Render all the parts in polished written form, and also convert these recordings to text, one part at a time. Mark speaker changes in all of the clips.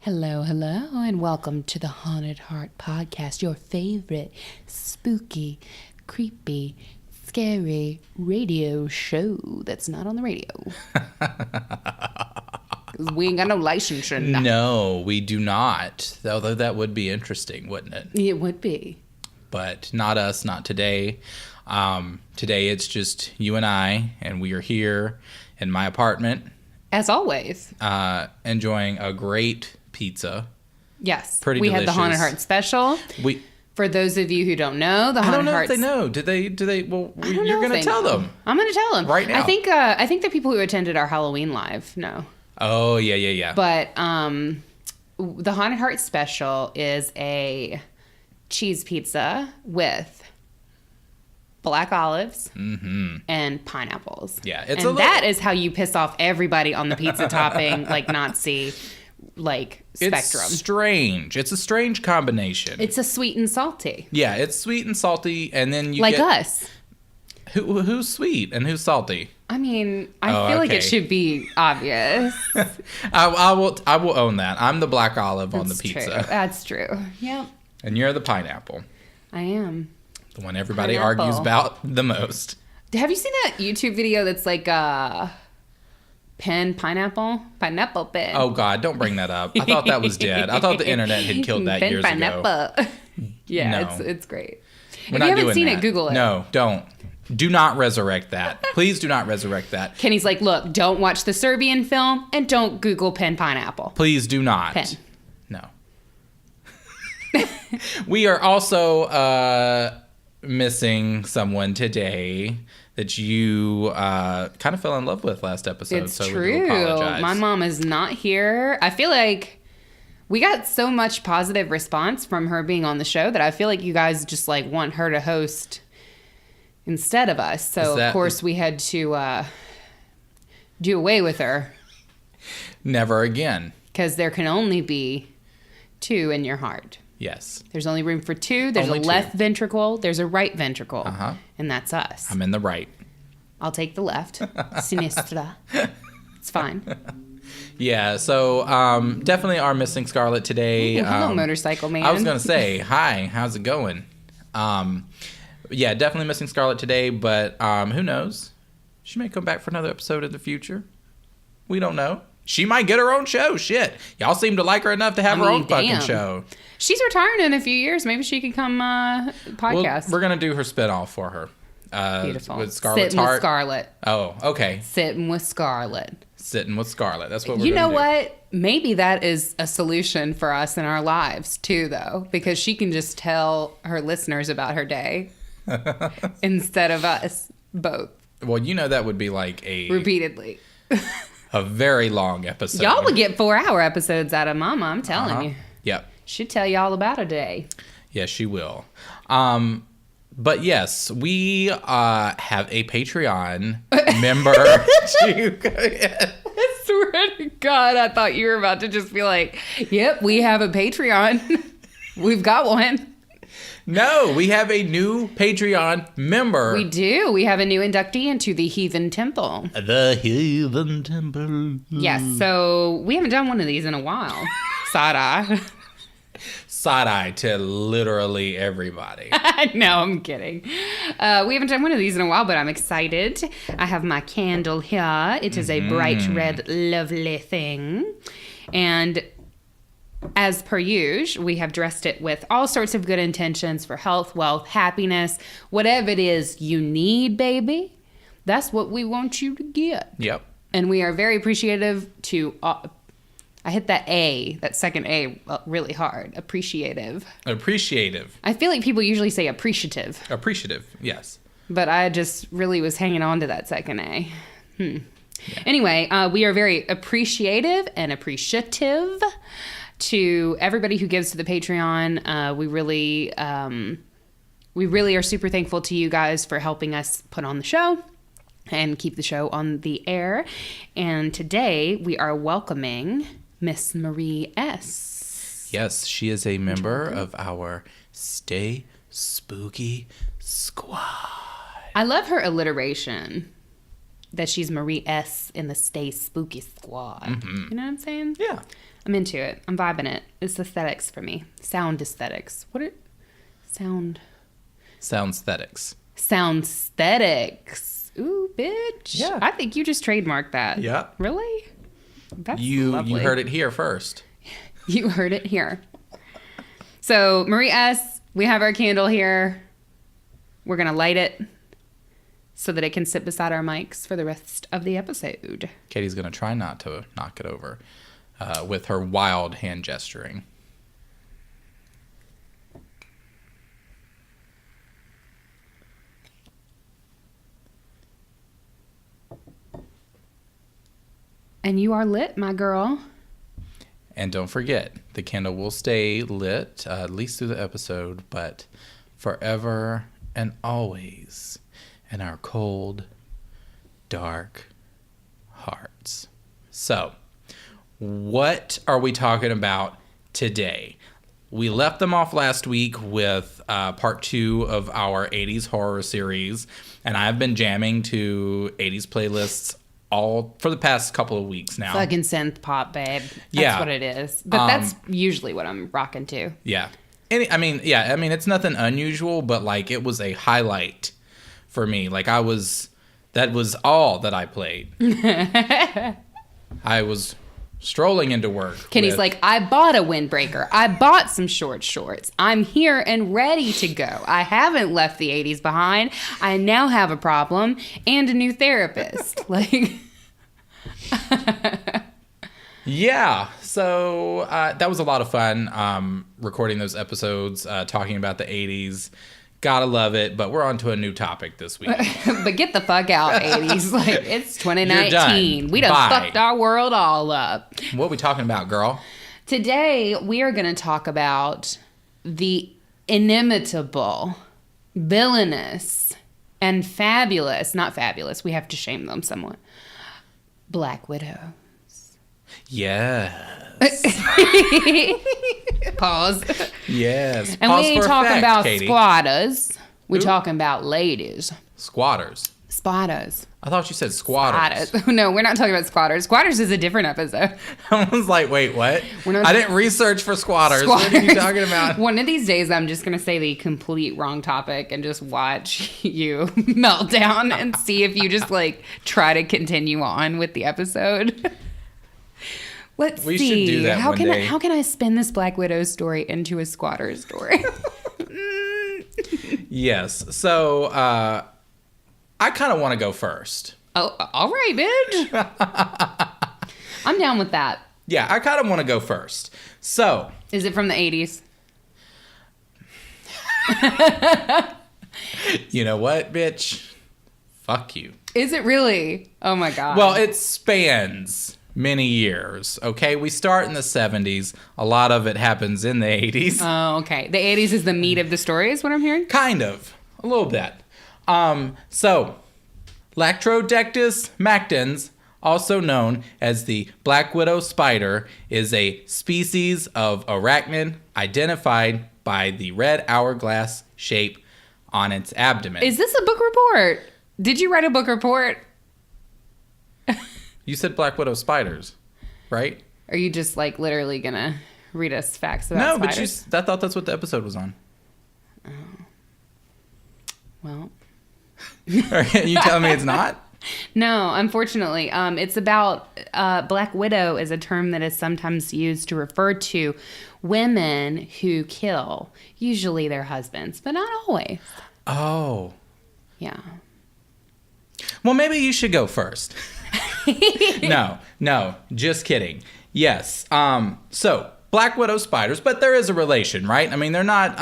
Speaker 1: Hello, and welcome to the Haunted Heart Podcast, your favorite spooky, creepy, scary radio show that's not on the radio. We ain't got no licensing.
Speaker 2: No, we do not. Although that would be interesting, wouldn't it?
Speaker 1: It would be. But
Speaker 2: not us, not today. Today it's just you and I, and we are here in my apartment.
Speaker 1: As always.
Speaker 2: Enjoying a great pizza.
Speaker 1: Yes.
Speaker 2: Pretty
Speaker 1: we
Speaker 2: delicious.
Speaker 1: had the Haunted Heart special. For those of you who don't know, the Haunted Heart...
Speaker 2: I don't know if they know. Do they? Well, you're going to tell them.
Speaker 1: I'm going to tell them.
Speaker 2: Right now.
Speaker 1: I think the people who attended our Halloween live know.
Speaker 2: Oh, yeah.
Speaker 1: But the Haunted Heart special is a cheese pizza with black olives and pineapples.
Speaker 2: Yeah,
Speaker 1: that is how you piss off everybody on the pizza topping, like Nazi, spectrum.
Speaker 2: It's strange. It's a strange combination.
Speaker 1: It's a sweet and salty.
Speaker 2: Yeah, it's sweet and salty, and then you
Speaker 1: get us.
Speaker 2: Who's sweet and who's salty?
Speaker 1: I mean, I feel like it should be obvious.
Speaker 2: I will own that. I'm the black olive on the pizza.
Speaker 1: True. That's true. Yep.
Speaker 2: And you're the pineapple.
Speaker 1: I am.
Speaker 2: The one everybody argues about the most.
Speaker 1: Have you seen that YouTube video that's like pen pineapple pen?
Speaker 2: Oh God, don't bring that up. I thought that was dead. I thought the internet had killed that years ago.
Speaker 1: Yeah,
Speaker 2: no.
Speaker 1: it's great.
Speaker 2: We're
Speaker 1: if
Speaker 2: not
Speaker 1: you haven't
Speaker 2: doing
Speaker 1: seen
Speaker 2: that.
Speaker 1: it, Google it.
Speaker 2: No, don't. Do not resurrect that. Please do not resurrect that.
Speaker 1: Kenny's like, look, don't watch the Serbian film and don't Google pen pineapple.
Speaker 2: Please do not.
Speaker 1: Pen.
Speaker 2: No. We are also missing someone today that you kind of fell in love with last episode.
Speaker 1: It's
Speaker 2: so
Speaker 1: true.
Speaker 2: We do apologize.
Speaker 1: My mom is not here. I feel like we got so much positive response from her being on the show that I feel like you guys just want her to host instead of us. So of course we had to do away with her.
Speaker 2: Never again.
Speaker 1: Because there can only be two in your heart.
Speaker 2: Yes.
Speaker 1: There's only room for two. There's only a left ventricle. There's a right ventricle. And that's us.
Speaker 2: I'm in the right.
Speaker 1: I'll take the left. Sinistra. It's fine.
Speaker 2: Yeah, so definitely are missing Scarlett today.
Speaker 1: Ooh, hello, motorcycle man.
Speaker 2: I was going to say, hi, how's it going? Yeah, definitely missing Scarlett today, but who knows? She may come back for another episode in the future. We don't know. She might get her own show. Shit. Y'all seem to like her enough to have her own fucking show.
Speaker 1: She's retiring in a few years. Maybe she can come podcast.
Speaker 2: Well, we're going to do her spinoff for her.
Speaker 1: Beautiful.
Speaker 2: With Scarlett's
Speaker 1: Sitting with Scarlett.
Speaker 2: Oh, okay.
Speaker 1: Sitting with Scarlett.
Speaker 2: Sitting with Scarlett. That's what we're
Speaker 1: You know
Speaker 2: do.
Speaker 1: what? Maybe that is a solution for us in our lives, too, though. Because she can just tell her listeners about her day instead of us both.
Speaker 2: Well, that would be like a...
Speaker 1: Repeatedly.
Speaker 2: A very long episode.
Speaker 1: Y'all would get 4-hour episodes out of Mama, I'm telling you.
Speaker 2: Yep.
Speaker 1: She'd tell you all about a day.
Speaker 2: Yes, she will. But yes, we have a Patreon member.
Speaker 1: I swear to God, I thought you were about to just be like, yep, we have a Patreon. We've got one.
Speaker 2: No, we have a new Patreon member.
Speaker 1: We do. We have a new inductee into the Heathen Temple.
Speaker 2: The Heathen Temple.
Speaker 1: Yes, so we haven't done one of these in a while. Side-eye.
Speaker 2: Side-eye to literally everybody.
Speaker 1: No, I'm kidding. We haven't done one of these in a while, but I'm excited. I have my candle here. It is a bright red, lovely thing. And as per usual, we have dressed it with all sorts of good intentions for health, wealth, happiness, whatever it is you need, baby. That's what we want you to get.
Speaker 2: Yep.
Speaker 1: And we are very appreciative to... I hit that second A really hard. Appreciative.
Speaker 2: Appreciative.
Speaker 1: I feel like people usually say appreciative.
Speaker 2: Appreciative, yes.
Speaker 1: But I just really was hanging on to that second A. Yeah. Anyway, we are very appreciative and appreciative to everybody who gives to the Patreon. We really are super thankful to you guys for helping us put on the show and keep the show on the air. And today we are welcoming Miss Marie S.
Speaker 2: Yes, she is a member of our Stay Spooky Squad.
Speaker 1: I love her alliteration. that she's Marie S. in the Stay Spooky Squad.
Speaker 2: Mm-hmm.
Speaker 1: You know what I'm saying?
Speaker 2: Yeah.
Speaker 1: I'm into it. I'm vibing it. It's aesthetics for me. Sound aesthetics. Sound
Speaker 2: aesthetics.
Speaker 1: Sound aesthetics. Ooh, bitch.
Speaker 2: Yeah.
Speaker 1: I think you just trademarked that.
Speaker 2: Yeah.
Speaker 1: Really? That's
Speaker 2: lovely. You heard it here first.
Speaker 1: You heard it here. So, Marie S., we have our candle here. We're going to light it so that it can sit beside our mics for the rest of the episode.
Speaker 2: Katie's going to try not to knock it over with her wild hand gesturing.
Speaker 1: And you are lit, my girl.
Speaker 2: And don't forget, the candle will stay lit, at least through the episode, but forever and always in our cold, dark hearts. So, what are we talking about today? We left them off last week with part 2 of our 80s horror series, and I've been jamming to 80s playlists all for the past couple of weeks now.
Speaker 1: Fucking synth pop, babe. That's
Speaker 2: Yeah.
Speaker 1: what it is. But that's usually what I'm rocking to.
Speaker 2: Yeah. It's nothing unusual, but like it was a highlight for me. Like that was all that I played. I was strolling into work.
Speaker 1: Kenny's like, I bought a windbreaker. I bought some short shorts. I'm here and ready to go. I haven't left the 80s behind. I now have a problem and a new therapist. Like,
Speaker 2: yeah. So that was a lot of fun recording those episodes, talking about the 80s. Gotta love it, but we're on to a new topic this week.
Speaker 1: but get the fuck out, 80s. Like, it's 2019. We done
Speaker 2: Bye.
Speaker 1: fucked our world all up.
Speaker 2: What are we talking about, girl?
Speaker 1: Today, we are going to talk about the inimitable, villainous, and fabulous, not fabulous, we have to shame them somewhat, Black Widow.
Speaker 2: Yes.
Speaker 1: Pause.
Speaker 2: Yes.
Speaker 1: And
Speaker 2: Pause
Speaker 1: we ain't
Speaker 2: for
Speaker 1: talking
Speaker 2: effect,
Speaker 1: about
Speaker 2: Katie.
Speaker 1: squatters. We're
Speaker 2: Who?
Speaker 1: talking about ladies.
Speaker 2: Squatters.
Speaker 1: Spotters.
Speaker 2: I thought you said squatters.
Speaker 1: Spotters. No, we're not talking about squatters. Squatters is a different episode.
Speaker 2: I was like, wait, what?
Speaker 1: We're not-
Speaker 2: I didn't research for squatters. What are you talking about?
Speaker 1: One of these days, I'm just going to say the complete wrong topic and just watch you melt down and see if you just like try to continue on with the episode. Let's
Speaker 2: We
Speaker 1: see.
Speaker 2: should do that
Speaker 1: how
Speaker 2: one
Speaker 1: can
Speaker 2: day.
Speaker 1: how can I spin this Black Widow story into a squatter story?
Speaker 2: Yes. So I kind of want to go first.
Speaker 1: Oh, all right, bitch. I'm down with that.
Speaker 2: Yeah, I kind of want to go first. So.
Speaker 1: Is it from the 80s?
Speaker 2: You know what, bitch? Fuck you.
Speaker 1: Is it really? Oh my God.
Speaker 2: Well, it spans many years, okay? We start in the 70s. A lot of it happens in the 80s.
Speaker 1: Oh, okay. The 80s is the meat of the story, is what I'm hearing?
Speaker 2: Kind of. A little bit. So, Lactrodectus mactans, also known as the Black Widow spider, is a species of arachnid identified by the red hourglass shape on its abdomen.
Speaker 1: Is this a book report? Did you write a book report?
Speaker 2: You said Black Widow spiders, right?
Speaker 1: Are you just like literally gonna read us facts about
Speaker 2: No,
Speaker 1: spiders?
Speaker 2: but I thought that's what the episode was on.
Speaker 1: Well,
Speaker 2: You telling me it's not?
Speaker 1: no, unfortunately. It's about Black Widow is a term that is sometimes used to refer to women who kill, usually their husbands, but not always.
Speaker 2: Oh.
Speaker 1: Yeah.
Speaker 2: Well, maybe you should go first. No, just kidding. Yes. So, Black Widow spiders, but there is a relation, right? I mean, they're not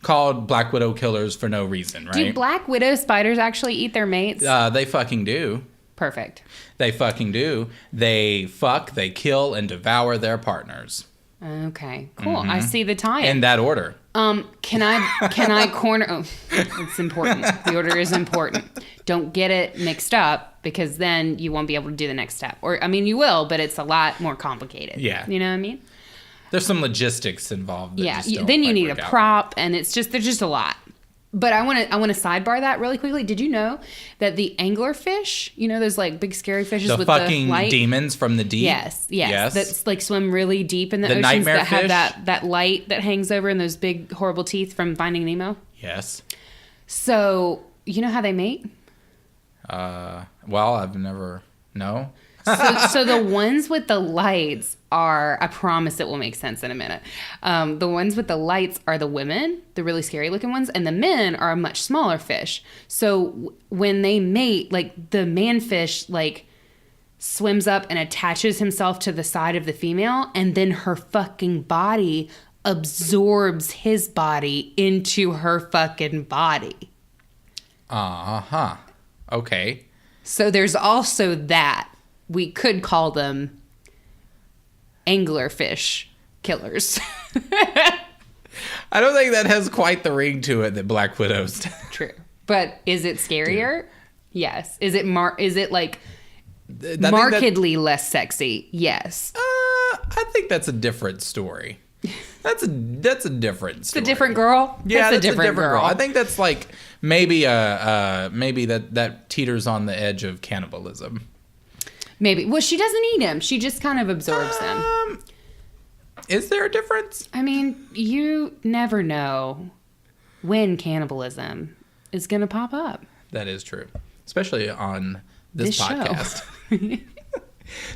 Speaker 2: called Black Widow killers for no reason, right?
Speaker 1: Do Black Widow spiders actually eat their mates?
Speaker 2: They fucking do.
Speaker 1: Perfect.
Speaker 2: They fucking do. They fuck, they kill, and devour their partners.
Speaker 1: Okay, cool. I see the tie-in.
Speaker 2: In that order.
Speaker 1: Can I corner? Oh, it's important. The order is important. Don't get it mixed up because then you won't be able to do the next step. Or, I mean, you will, but it's a lot more complicated.
Speaker 2: Yeah.
Speaker 1: You know what I mean?
Speaker 2: There's some logistics involved. That
Speaker 1: Yeah.
Speaker 2: just don't
Speaker 1: Then you
Speaker 2: quite
Speaker 1: need a
Speaker 2: work out.
Speaker 1: prop, and there's just a lot. But I want to sidebar that really quickly. Did you know that the anglerfish, those like big scary fishes
Speaker 2: The
Speaker 1: with
Speaker 2: fucking
Speaker 1: the light?
Speaker 2: demons from the deep?
Speaker 1: Yes. That's like swim really deep in the oceans
Speaker 2: nightmare
Speaker 1: that have
Speaker 2: fish?
Speaker 1: that light that hangs over and those big horrible teeth from Finding Nemo.
Speaker 2: Yes.
Speaker 1: So, you know how they mate?
Speaker 2: Well, I've never... No?
Speaker 1: So the ones with the lights are, I promise it will make sense in a minute. The ones with the lights are the women, the really scary looking ones, and the men are a much smaller fish. So when they mate, like the man fish, like swims up and attaches himself to the side of the female, and then her fucking body absorbs his body into her fucking body.
Speaker 2: Uh-huh. Okay.
Speaker 1: So there's also that. We could call them anglerfish killers.
Speaker 2: I don't think that has quite the ring to it that Black Widows does.
Speaker 1: True. But is it scarier? Yes. Is it like markedly less sexy? Yes.
Speaker 2: I think that's a different story. That's a different
Speaker 1: It's
Speaker 2: story.
Speaker 1: a different girl?
Speaker 2: Yeah,
Speaker 1: that's a different girl.
Speaker 2: I think that's like maybe that teeters on the edge of cannibalism.
Speaker 1: Maybe. Well, she doesn't eat him. She just kind of absorbs him.
Speaker 2: Is there a difference?
Speaker 1: I mean, you never know when cannibalism is going to pop up.
Speaker 2: That is true, especially on this podcast.
Speaker 1: Show.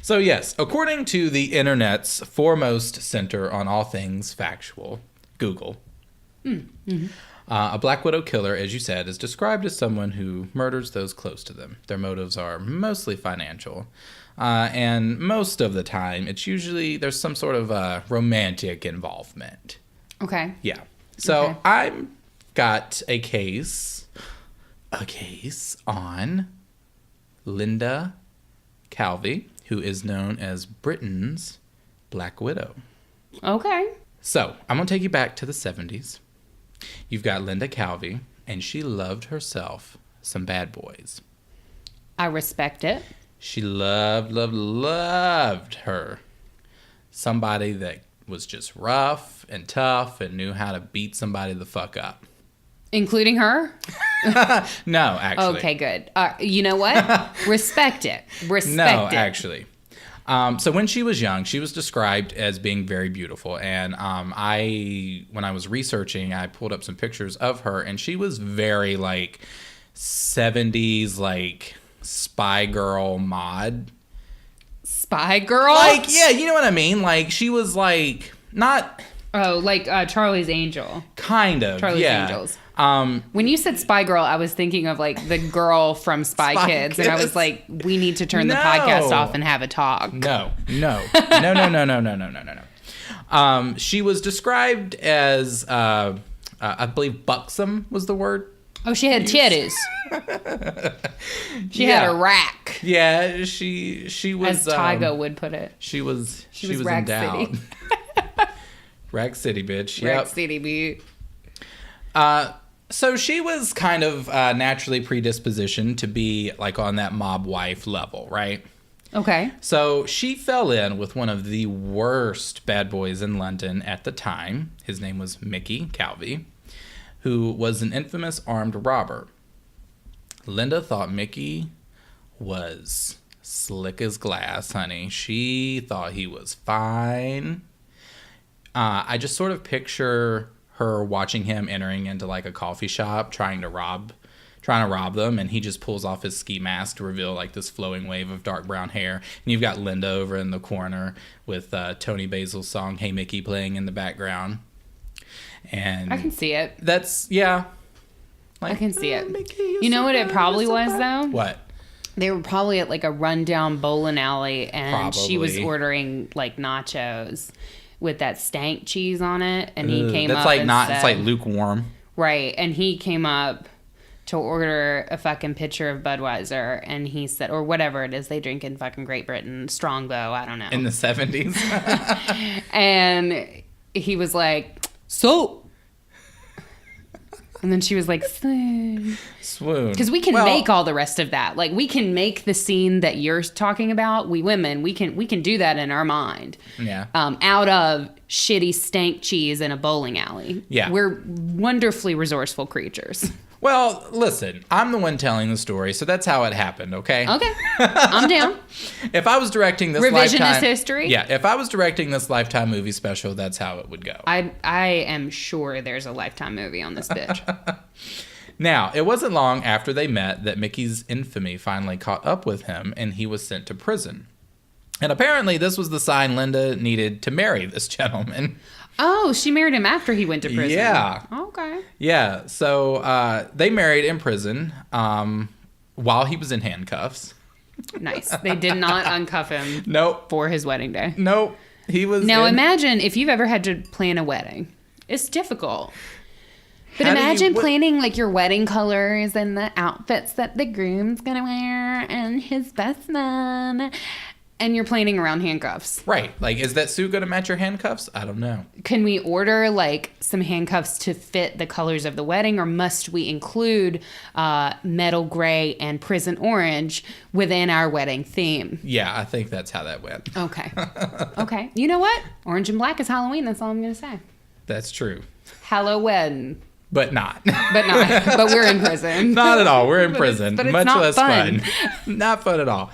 Speaker 2: So yes, according to the internet's foremost center on all things factual, Google, a Black Widow killer, as you said, is described as someone who murders those close to them. Their motives are mostly financial, and most of the time, it's usually there's some sort of romantic involvement.
Speaker 1: Okay.
Speaker 2: Yeah. So
Speaker 1: Okay.
Speaker 2: I've got a case on Linda Calvey, who is known as Britain's Black Widow.
Speaker 1: Okay.
Speaker 2: So I'm going to take you back to the 70s. You've got Linda Calvey, and she loved herself some bad boys.
Speaker 1: I respect it.
Speaker 2: She loved her. Somebody that was just rough and tough and knew how to beat somebody the fuck up.
Speaker 1: Including her?
Speaker 2: No, actually.
Speaker 1: Okay, good. You know what? Respect it. Respect
Speaker 2: No,
Speaker 1: it.
Speaker 2: actually. So when she was young, she was described as being very beautiful. And when I was researching, I pulled up some pictures of her, and she was very like 70s, like spy girl mod.
Speaker 1: Spy girl?
Speaker 2: Like, yeah, you know what I mean? Like, she was like, not...
Speaker 1: Oh, like Charlie's Angel.
Speaker 2: Kind of,
Speaker 1: Charlie's
Speaker 2: yeah.
Speaker 1: Angels. When you said Spy Girl, I was thinking of like the girl from Spy Kids. And I was like, we need to turn the podcast off and have a talk.
Speaker 2: No. She was described as, I believe, buxom was the word.
Speaker 1: Oh, she had titties. She had a rack.
Speaker 2: Yeah, she was.
Speaker 1: As Tyga would put it.
Speaker 2: She was
Speaker 1: Rack
Speaker 2: endowed.
Speaker 1: City.
Speaker 2: Rack City, bitch.
Speaker 1: Rack
Speaker 2: Yep.
Speaker 1: City, bitch.
Speaker 2: So she was kind of naturally predispositioned to be like on that mob wife level, right?
Speaker 1: Okay.
Speaker 2: So she fell in with one of the worst bad boys in London at the time. His name was Mickey Calvey, who was an infamous armed robber. Linda thought Mickey was slick as glass, honey. She thought he was fine. I just sort of picture her watching him entering into like a coffee shop, trying to rob them, and he just pulls off his ski mask to reveal like this flowing wave of dark brown hair. And you've got Linda over in the corner with Tony Basil's song "Hey Mickey" playing in the background. And
Speaker 1: I can see it.
Speaker 2: That's like,
Speaker 1: I can see it.
Speaker 2: Mickey,
Speaker 1: You know what it probably was though?
Speaker 2: What?
Speaker 1: They were probably at like a rundown bowling alley, and she was
Speaker 2: Probably.
Speaker 1: ordering like nachos with that stank cheese on it, and he came
Speaker 2: That's
Speaker 1: up
Speaker 2: like
Speaker 1: and
Speaker 2: not.
Speaker 1: said,
Speaker 2: It's like lukewarm.
Speaker 1: right, and he came up to order a fucking pitcher of Budweiser, and he said, or whatever it is they drink in fucking Great Britain, Strongbow, I don't know.
Speaker 2: In the 70s.
Speaker 1: And he was like, so And then she was like, swoon.
Speaker 2: Swoon.
Speaker 1: Because we can make all the rest of that. Like, we can make the scene that you're talking about. We women, we can do that in our mind.
Speaker 2: Yeah.
Speaker 1: Out of shitty stank cheese in a bowling alley.
Speaker 2: Yeah.
Speaker 1: We're wonderfully resourceful creatures.
Speaker 2: Well, listen, I'm the one telling the story, so that's how it happened, okay?
Speaker 1: Okay. I'm down.
Speaker 2: If I was directing this
Speaker 1: Revisionist history?
Speaker 2: Yeah, if I was directing this Lifetime movie special, that's how it would go.
Speaker 1: I am sure there's a Lifetime movie on this bitch.
Speaker 2: Now, it wasn't long after they met that Mickey's infamy finally caught up with him, and he was sent to prison. And apparently this was the sign Linda needed to marry this gentleman.
Speaker 1: Oh, she married him after he went to prison.
Speaker 2: Yeah.
Speaker 1: Okay.
Speaker 2: Yeah, so they married in prison while he was in handcuffs.
Speaker 1: Nice. They did not uncuff him
Speaker 2: Nope.
Speaker 1: for his wedding day.
Speaker 2: Nope. He was
Speaker 1: Now imagine if you've ever had to plan a wedding. It's difficult. But imagine planning like your wedding colors and the outfits that the groom's gonna wear and his best man. And you're planning around handcuffs.
Speaker 2: Right. Like, is that suit going to match your handcuffs? I don't know.
Speaker 1: Can we order, like, some handcuffs to fit the colors of the wedding? Or must we include metal gray and prison orange within our wedding theme?
Speaker 2: Yeah, I think that's how that went.
Speaker 1: Okay. Okay. You know what? Orange and black is Halloween. That's all I'm going to say.
Speaker 2: That's true.
Speaker 1: Halloween.
Speaker 2: But not.
Speaker 1: But we're in prison.
Speaker 2: Not at all. We're in prison.
Speaker 1: But it's
Speaker 2: Much
Speaker 1: not
Speaker 2: less
Speaker 1: fun.
Speaker 2: Not fun at all.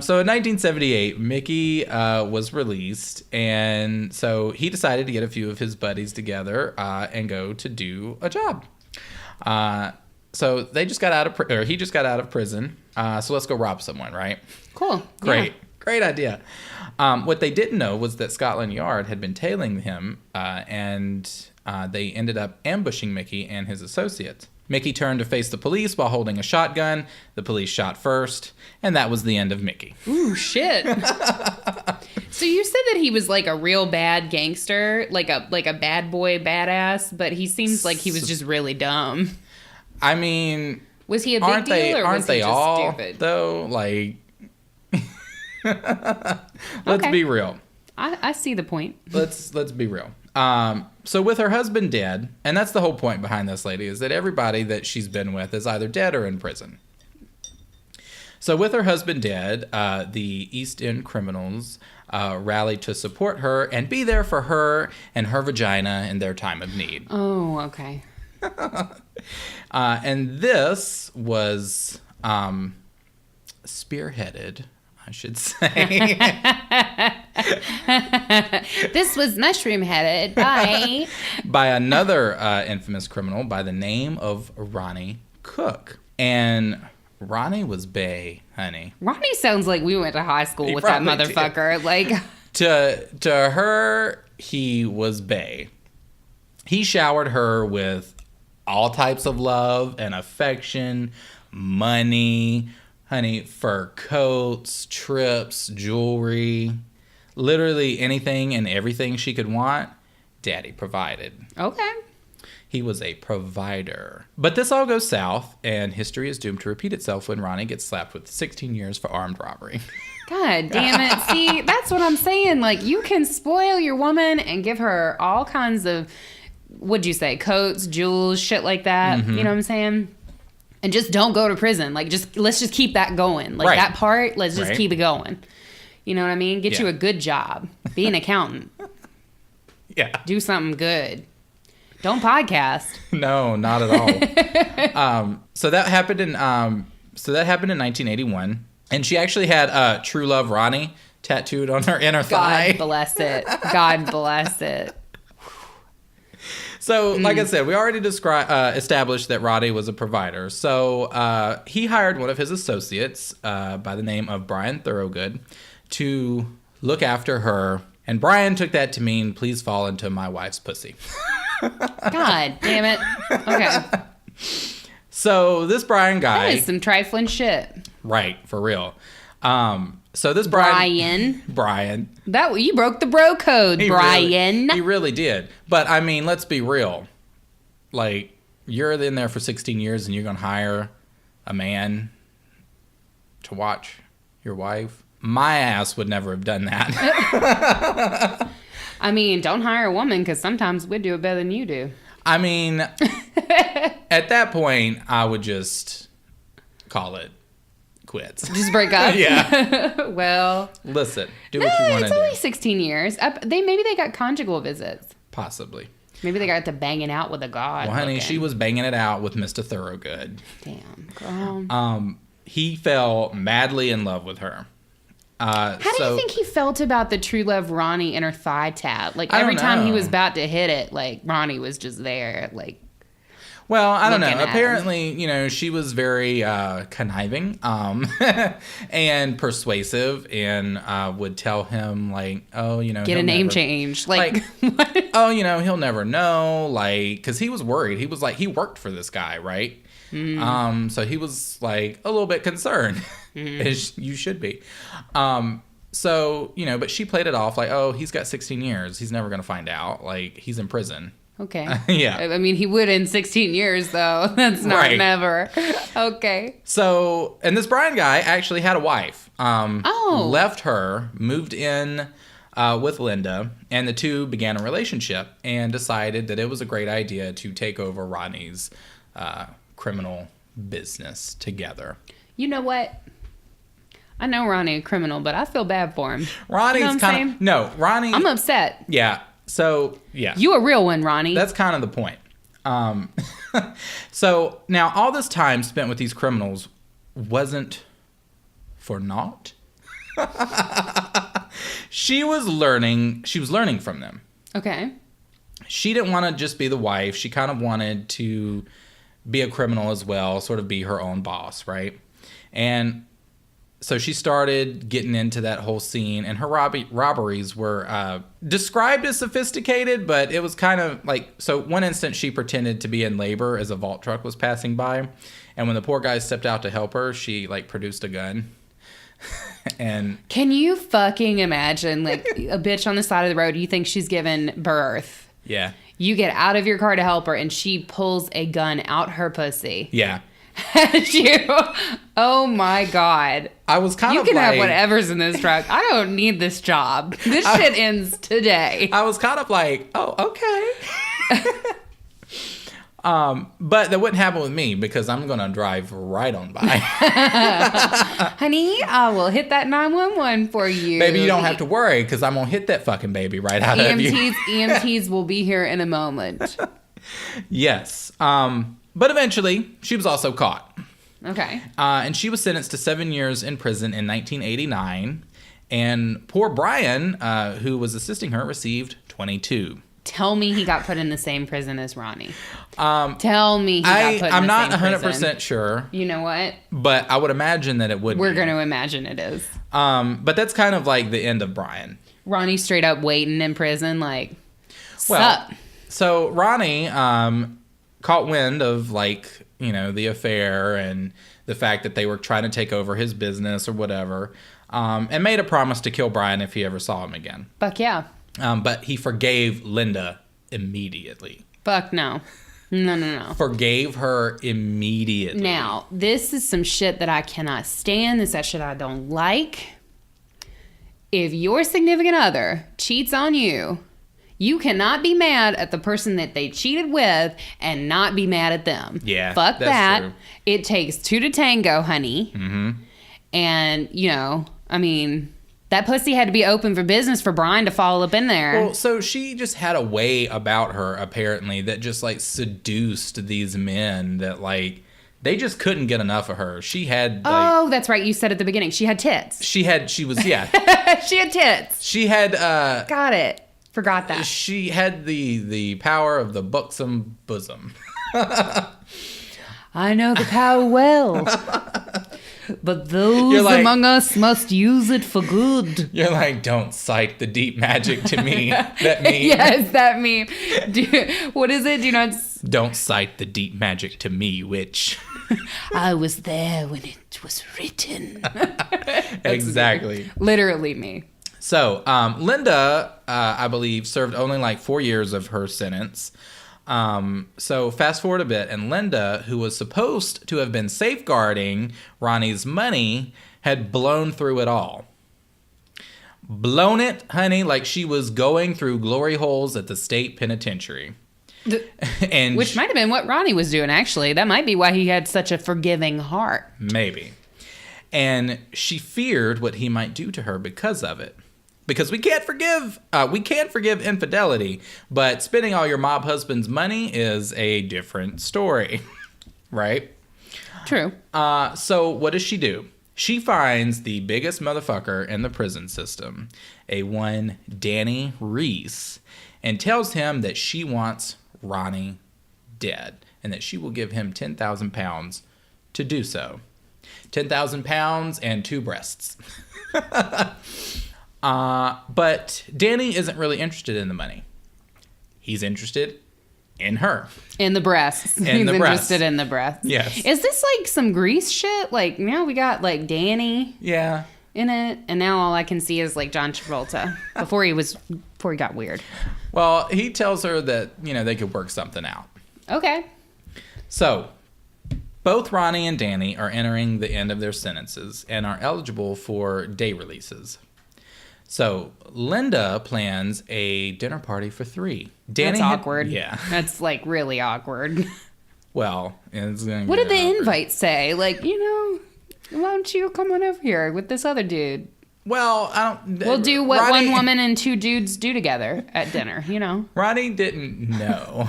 Speaker 2: So in 1978, Mickey was released. And so he decided to get a few of his buddies together and go to do a job. So they just got out of he just got out of prison. So let's go rob someone, right?
Speaker 1: Cool.
Speaker 2: Great.
Speaker 1: Yeah.
Speaker 2: Great idea. What they didn't know was that Scotland Yard had been tailing him, and they ended up ambushing Mickey and his associates. Mickey turned to face the police while holding a shotgun. The police shot first, and that was the end of Mickey.
Speaker 1: Ooh, shit. So you said that he was like a real bad gangster, like a bad boy badass, but he seems like he was just really dumb.
Speaker 2: I mean,
Speaker 1: was he a big deal, or
Speaker 2: aren't
Speaker 1: was
Speaker 2: they
Speaker 1: he just
Speaker 2: all,
Speaker 1: stupid?
Speaker 2: though? Like, let's be real.
Speaker 1: I see the point.
Speaker 2: Let's be real. So with her husband dead, and that's the whole point behind this lady, is that everybody that she's been with is either dead or in prison. So with her husband dead, the East End criminals rallied to support her and be there for her and her vagina in their time of need.
Speaker 1: Oh, okay.
Speaker 2: And this was spearheaded, I should say.
Speaker 1: This was mushroom headed by
Speaker 2: another infamous criminal by the name of Ronnie Cook. And Ronnie was bae, honey.
Speaker 1: Ronnie sounds like we went to high school with that motherfucker. Did. Like
Speaker 2: to her, he was bae. He showered her with all types of love and affection, money, honey, fur coats, trips, jewelry, literally anything and everything she could want, Daddy provided.
Speaker 1: Okay.
Speaker 2: He was a provider. But this all goes south, and history is doomed to repeat itself when Ronnie gets slapped with 16 years for armed robbery.
Speaker 1: God damn it. See, that's what I'm saying. Like, you can spoil your woman and give her all kinds of, what'd you say, coats, jewels, shit like that. Mm-hmm. You know what I'm saying? And just don't go to prison. Like, let's just keep that going. Like, that part, let's just keep it going. You know what I mean? Get you a good job. Be an accountant.
Speaker 2: Yeah.
Speaker 1: Do something good. Don't podcast.
Speaker 2: No, not at all. So that happened in 1981, and she actually had "True Love Ronnie" tattooed on her inner thigh.
Speaker 1: God bless it. God bless it.
Speaker 2: So, like I said, we already established that Ronnie was a provider. So he hired one of his associates by the name of Brian Thorogood to look after her, and Brian took that to mean, "Please fall into my wife's pussy."
Speaker 1: God damn it. Okay.
Speaker 2: So this Brian guy...
Speaker 1: That is some trifling shit.
Speaker 2: Right, for real. So this Brian...
Speaker 1: You broke the bro code, Brian.
Speaker 2: He really did. But, I mean, let's be real. Like, you're in there for 16 years and you're going to hire a man to watch your wife? My ass would never have done that.
Speaker 1: I mean, don't hire a woman because sometimes we'd do it better than you do.
Speaker 2: I mean, at that point, I would just call it quits.
Speaker 1: Just break up?
Speaker 2: Yeah.
Speaker 1: Well.
Speaker 2: Listen, do what you want to do.
Speaker 1: It's only 16 years. Maybe they got conjugal visits.
Speaker 2: Possibly.
Speaker 1: Maybe they got to banging out with a god.
Speaker 2: Well, honey, she was banging it out with Mr. Thorogood.
Speaker 1: Damn, girl.
Speaker 2: He fell madly in love with her.
Speaker 1: How do you think he felt about the true love Ronnie and her thigh tap? Like, every time he was about to hit it, like, Ronnie was just there, like...
Speaker 2: Well, I don't know. Apparently, she was very conniving and persuasive, and would tell him, like, oh,
Speaker 1: get a name change. Like
Speaker 2: what? Oh, he'll never know. Like, because he was worried. He was like, he worked for this guy, right? Mm. So he was, like, a little bit concerned, as you should be. So, but she played it off like, oh, he's got 16 years. He's never going to find out. Like, he's in prison.
Speaker 1: Okay.
Speaker 2: Yeah.
Speaker 1: I mean, he would in 16 years, though. That's not never. Okay.
Speaker 2: So, and this Brian guy actually had a wife. Left her, moved in with Linda, and the two began a relationship and decided that it was a great idea to take over Ronnie's criminal business together.
Speaker 1: You know what? I know Ronnie a criminal, but I feel bad for him.
Speaker 2: Ronnie's kind of... No, Ronnie...
Speaker 1: I'm upset.
Speaker 2: Yeah. So, yeah.
Speaker 1: You a real one, Ronnie.
Speaker 2: That's kind of the point. So, now, all this time spent with these criminals wasn't for naught. She was learning from them.
Speaker 1: Okay.
Speaker 2: She didn't want to just be the wife. She kind of wanted to be a criminal as well, sort of be her own boss, right? And... so she started getting into that whole scene, and her robberies were described as sophisticated, but it was kind of like, so one instance she pretended to be in labor as a vault truck was passing by, and when the poor guy stepped out to help her, she like produced a gun. And
Speaker 1: can you fucking imagine, like, a bitch on the side of the road, you think she's given birth.
Speaker 2: Yeah.
Speaker 1: You get out of your car to help her, and she pulls a gun out her pussy.
Speaker 2: Yeah.
Speaker 1: Oh my God.
Speaker 2: I was kind of like...
Speaker 1: You can have whatever's in this truck. I don't need this job. This shit ends today.
Speaker 2: I was kind of like, oh, okay. But that wouldn't happen with me because I'm going to drive right on by.
Speaker 1: Honey, I will hit that 911 for you.
Speaker 2: Baby, you don't have to worry because I'm going to hit that fucking baby right out of you.
Speaker 1: EMTs will be here in a moment.
Speaker 2: Yes. But eventually, she was also caught.
Speaker 1: Okay.
Speaker 2: And she was sentenced to 7 years in prison in 1989. And poor Brian, who was assisting her, received 22.
Speaker 1: Tell me he got put in the same prison as Ronnie. Tell me he got put in the same prison.
Speaker 2: I'm not 100% sure.
Speaker 1: You know what?
Speaker 2: But I would imagine that it would
Speaker 1: We're going to imagine it is.
Speaker 2: But that's kind of like the end of Brian.
Speaker 1: Ronnie straight up waiting in prison like, sup?
Speaker 2: So Ronnie... caught wind of, like, the affair and the fact that they were trying to take over his business or whatever, and made a promise to kill Brian if he ever saw him again.
Speaker 1: Fuck yeah.
Speaker 2: But he forgave Linda immediately.
Speaker 1: Fuck no. No.
Speaker 2: Forgave her immediately.
Speaker 1: Now, this is some shit that I cannot stand. This is that shit I don't like. If your significant other cheats on you... you cannot be mad at the person that they cheated with and not be mad at them.
Speaker 2: Yeah,
Speaker 1: fuck that.
Speaker 2: True.
Speaker 1: It takes two to tango, honey.
Speaker 2: Mm-hmm.
Speaker 1: And, I mean, that pussy had to be open for business for Brian to follow up in there.
Speaker 2: Well, so she just had a way about her, apparently, that just, like, seduced these men that, like, they just couldn't get enough of her. She had, like...
Speaker 1: oh, that's right. You said at the beginning. She had tits.
Speaker 2: She had tits. She had,
Speaker 1: got it. Forgot that.
Speaker 2: She had the power of the buxom bosom.
Speaker 1: I know the power well. But those among us must use it for good.
Speaker 2: You're like, don't cite the deep magic to me. That meme.
Speaker 1: Yes, that meme. What is it? Do not...
Speaker 2: don't cite the deep magic to me, witch.
Speaker 1: I was there when it was written.
Speaker 2: Exactly.
Speaker 1: Literally me.
Speaker 2: So, Linda, I believe, served only like 4 years of her sentence. So, fast forward a bit, and Linda, who was supposed to have been safeguarding Ronnie's money, had blown through it all. Blown it, honey, like she was going through glory holes at the state penitentiary. And
Speaker 1: which might have been what Ronnie was doing, actually. That might be why he had such a forgiving heart.
Speaker 2: Maybe. And she feared what he might do to her because of it. Because we can't forgive infidelity, but spending all your mob husband's money is a different story, right?
Speaker 1: True.
Speaker 2: So what does she do? She finds the biggest motherfucker in the prison system, a one Danny Reese, and tells him that she wants Ronnie dead and that she will give him 10,000 pounds to do so. 10,000 pounds and 2 breasts. But Danny isn't really interested in the money. He's interested in her.
Speaker 1: In the breasts. He's interested in the breasts.
Speaker 2: Yes.
Speaker 1: Is this like some Grease shit? Like now we got like Danny in it, and now all I can see is like John Travolta before he got weird.
Speaker 2: Well, he tells her that, they could work something out.
Speaker 1: Okay.
Speaker 2: So, both Ronnie and Danny are entering the end of their sentences and are eligible for day releases. So, Linda plans a dinner party for 3.
Speaker 1: That's awkward.
Speaker 2: Yeah.
Speaker 1: That's, like, really awkward.
Speaker 2: Well, it's going to
Speaker 1: What did the invite say? Like, why don't you come on over here with this other dude?
Speaker 2: Well, I don't...
Speaker 1: We'll do what one woman and 2 dudes do together at dinner,
Speaker 2: Ronnie didn't know.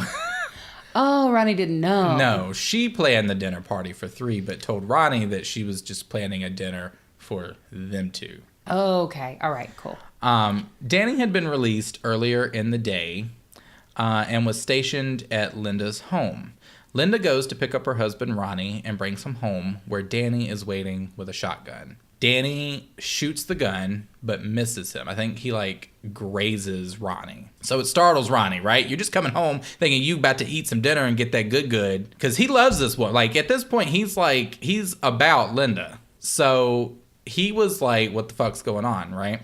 Speaker 1: Oh, Ronnie didn't know.
Speaker 2: No, she planned the dinner party for 3, but told Ronnie that she was just planning a dinner for them 2.
Speaker 1: Oh, okay. All right, cool.
Speaker 2: Danny had been released earlier in the day and was stationed at Linda's home. Linda goes to pick up her husband, Ronnie, and brings him home, where Danny is waiting with a shotgun. Danny shoots the gun, but misses him. I think he, grazes Ronnie. So it startles Ronnie, right? You're just coming home thinking you about to eat some dinner and get that good. Because he loves this one. At this point, he's about Linda. So he was like, what the fuck's going on, right?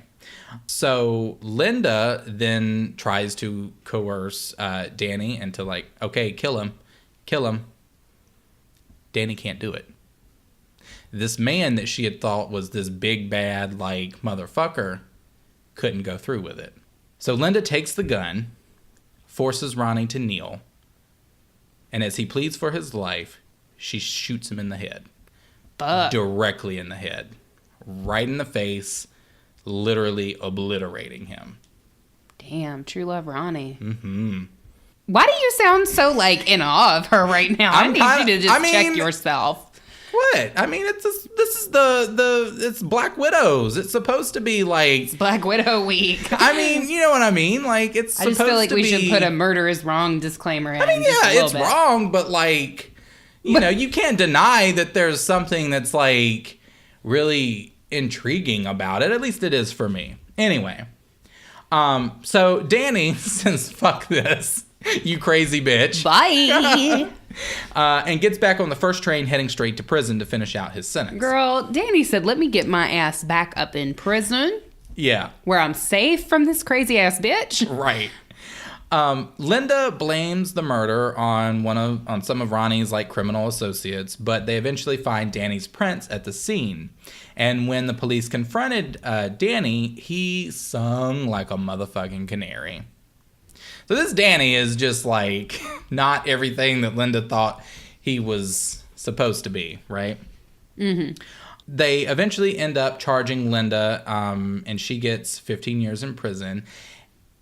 Speaker 2: So Linda then tries to coerce Danny into okay, kill him. Danny can't do it. This man that she had thought was this big bad motherfucker couldn't go through with it. So Linda takes the gun, forces Ronnie to kneel, and as he pleads for his life, she shoots him in the head. Directly in the head. Right in the face, literally obliterating him.
Speaker 1: Damn, true love Ronnie.
Speaker 2: Mm-hmm.
Speaker 1: Why do you sound so in awe of her right now? I need you to just check yourself.
Speaker 2: What? I mean, it's Black Widows. It's supposed to be
Speaker 1: It's Black Widow week.
Speaker 2: I mean, you know what I mean? It's supposed to be... I just feel we
Speaker 1: should put a murder is wrong disclaimer in.
Speaker 2: I mean, yeah, it's wrong, but you can't deny that there's something that's really intriguing about it. At least it is for me. Anyway, so Danny says, "Fuck this, you crazy bitch."
Speaker 1: Bye.
Speaker 2: And gets back on the first train heading straight to prison to finish out his sentence.
Speaker 1: Girl, Danny said, let me get my ass back up in prison.
Speaker 2: Yeah.
Speaker 1: Where I'm safe from this crazy ass bitch.
Speaker 2: Right. Linda blames the murder on some of Ronnie's criminal associates, but they eventually find Danny's prints at the scene. And when the police confronted Danny, he sung like a motherfucking canary. So this Danny is just not everything that Linda thought he was supposed to be, right?
Speaker 1: Mm-hmm.
Speaker 2: They eventually end up charging Linda, and she gets 15 years in prison.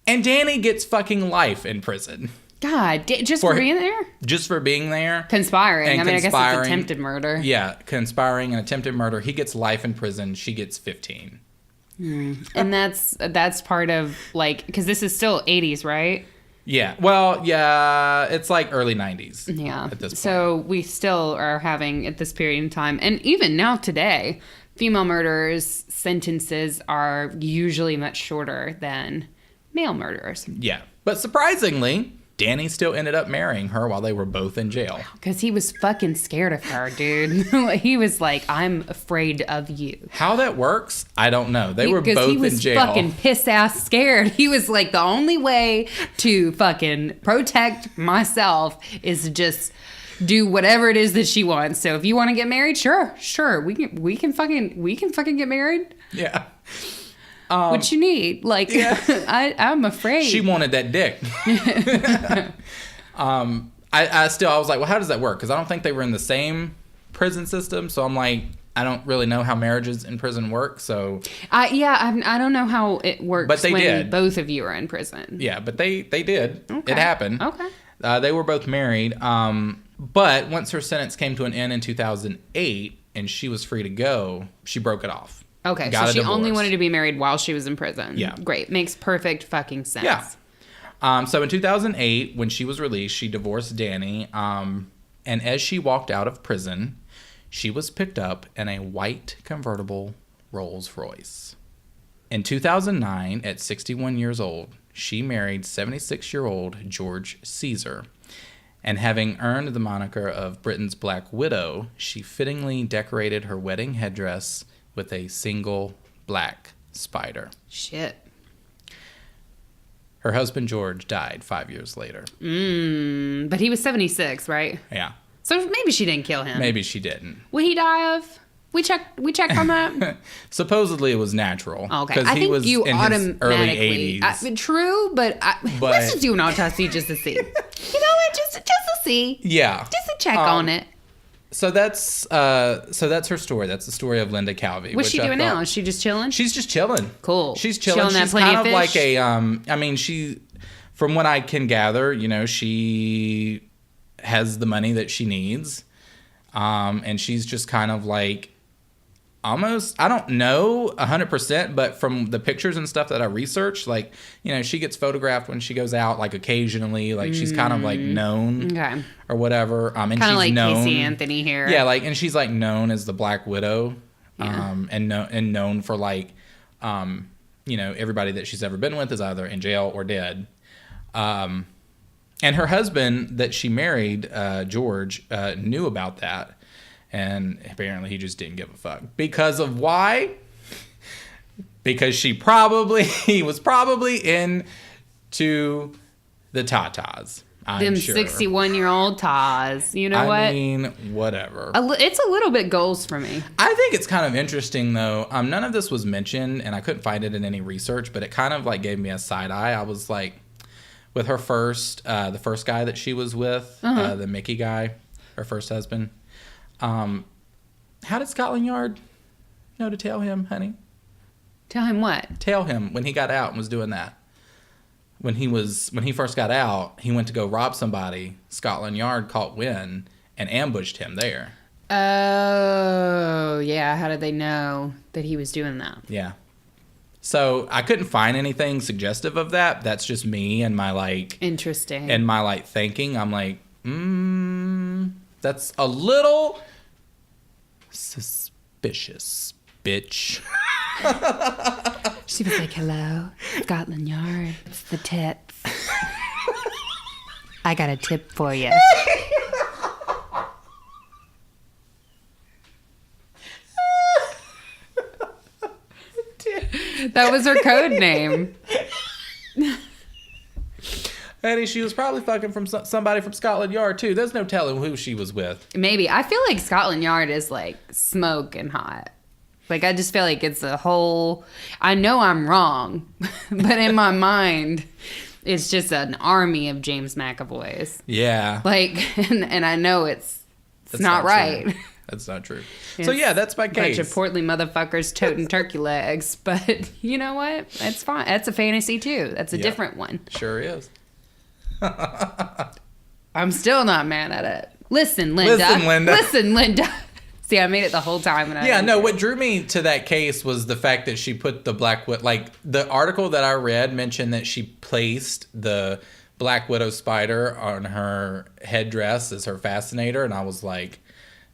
Speaker 2: And Danny gets fucking life in prison.
Speaker 1: God, just for being there?
Speaker 2: Just for being there.
Speaker 1: Conspiring. I guess it's attempted murder.
Speaker 2: Yeah, conspiring and attempted murder. He gets life in prison. She gets 15.
Speaker 1: And that's part of because this is still 80s, right?
Speaker 2: Yeah. Well, yeah, it's early 90s.
Speaker 1: Yeah.
Speaker 2: At this point.
Speaker 1: So we still are having at this period in time, and even now today, female murderers' sentences are usually much shorter than male murderers.
Speaker 2: Yeah. But surprisingly, Danny still ended up marrying her while they were both in jail.
Speaker 1: Because he was fucking scared of her, dude. He was like, I'm afraid of you.
Speaker 2: How that works, I don't know. They were both in jail. Because he was
Speaker 1: fucking piss-ass scared. He was like, the only way to fucking protect myself is to just do whatever it is that she wants. So if you want to get married, sure. We can fucking get married.
Speaker 2: Yeah.
Speaker 1: What you need? I'm afraid.
Speaker 2: She wanted that dick. I was like, well, how does that work? Because I don't think they were in the same prison system. So I'm like, I don't really know how marriages in prison work. So
Speaker 1: I don't know how it works.
Speaker 2: But they did.
Speaker 1: Both of you are in prison.
Speaker 2: Yeah, but they did.
Speaker 1: Okay.
Speaker 2: It happened.
Speaker 1: Okay.
Speaker 2: They were both married. But once her sentence came to an end in 2008 and she was free to go, she broke it off.
Speaker 1: Okay,
Speaker 2: Got
Speaker 1: so she
Speaker 2: a divorce.
Speaker 1: Only wanted to be married while she was in prison.
Speaker 2: Yeah.
Speaker 1: Great. Makes perfect fucking sense.
Speaker 2: Yeah. So in 2008, when she was released, she divorced Danny. And as she walked out of prison, she was picked up in a white convertible Rolls Royce. In 2009, at 61 years old, she married 76-year-old George Caesar. And having earned the moniker of Britain's Black Widow, she fittingly decorated her wedding headdress with a single black spider.
Speaker 1: Shit.
Speaker 2: Her husband George died 5 years later.
Speaker 1: But he was 76, right?
Speaker 2: Yeah.
Speaker 1: So maybe she didn't kill him.
Speaker 2: Maybe she didn't.
Speaker 1: What he die of? We checked on that.
Speaker 2: Supposedly it was natural.
Speaker 1: Okay, I think
Speaker 2: was
Speaker 1: you
Speaker 2: in his
Speaker 1: automatically.
Speaker 2: early 80s.
Speaker 1: True, but let's just do an autopsy just to see. You know what? Just to see.
Speaker 2: Yeah.
Speaker 1: Just to check on it.
Speaker 2: So that's her story. That's the story of Linda Calvey.
Speaker 1: What's she doing now? Is she just chilling?
Speaker 2: She's just chilling.
Speaker 1: Cool.
Speaker 2: She's chilling.
Speaker 1: That
Speaker 2: She's
Speaker 1: plenty
Speaker 2: kind of
Speaker 1: fish?
Speaker 2: like a I mean, she, from what I can gather, you know, she has the money that she needs. And she's just kind of like almost, I don't know 100%, but from the pictures and stuff that I researched, like, you know, she gets photographed when she goes out, like occasionally, like she's kind of like known or whatever. And
Speaker 1: kind
Speaker 2: she's
Speaker 1: of like
Speaker 2: known,
Speaker 1: Casey Anthony here.
Speaker 2: Yeah, like, and she's like known as the Black Widow,
Speaker 1: Yeah.
Speaker 2: and known for like, you know, everybody that she's ever been with is either in jail or dead. And her husband that she married, George, knew about that. And apparently he just didn't give a fuck. Because of why? Because he was probably into the tatas.
Speaker 1: Them
Speaker 2: sure.
Speaker 1: 61-year-old Taz. You know what?
Speaker 2: I mean, whatever.
Speaker 1: It's a little bit goals for me.
Speaker 2: I think it's kind of interesting, though. None of this was mentioned, and I couldn't find it in any research, but it kind of like gave me a side eye. I was like, with her the first guy that she was with, the Mickey guy, her first husband. How did Scotland Yard know to tell him, honey?
Speaker 1: Tell him what?
Speaker 2: Tell him when he got out and was doing that. When he first got out, he went to go rob somebody. Scotland Yard caught wind and ambushed him there.
Speaker 1: Oh, yeah. How did they know that he was doing that?
Speaker 2: Yeah. So I couldn't find anything suggestive of that. That's just me and my like.
Speaker 1: Interesting.
Speaker 2: And my like thinking. I'm like, that's a little suspicious, bitch.
Speaker 1: She was like, hello, Scotland Yard. It's the tits. I got a tip for you. That was her code name.
Speaker 2: Honey, she was probably fucking from somebody from Scotland Yard, too. There's no telling who she was with.
Speaker 1: Maybe. I feel like Scotland Yard is like smoke and hot. Like, I just feel like it's a whole... I know I'm wrong, but in my mind, it's just an army of James McAvoys.
Speaker 2: Yeah.
Speaker 1: Like, and I know it's not right.
Speaker 2: True. That's not true. So, yeah, that's my case.
Speaker 1: Bunch of portly motherfuckers toting turkey legs. But you know what? That's fine. That's a fantasy, too. That's a different one.
Speaker 2: Sure is.
Speaker 1: I'm still not mad at it. Listen, Linda. See, I made it the whole time.
Speaker 2: What drew me to that case was the fact that she put the Black Widow... Like, the article that I read mentioned that she placed the Black Widow spider on her headdress as her fascinator. And I was like,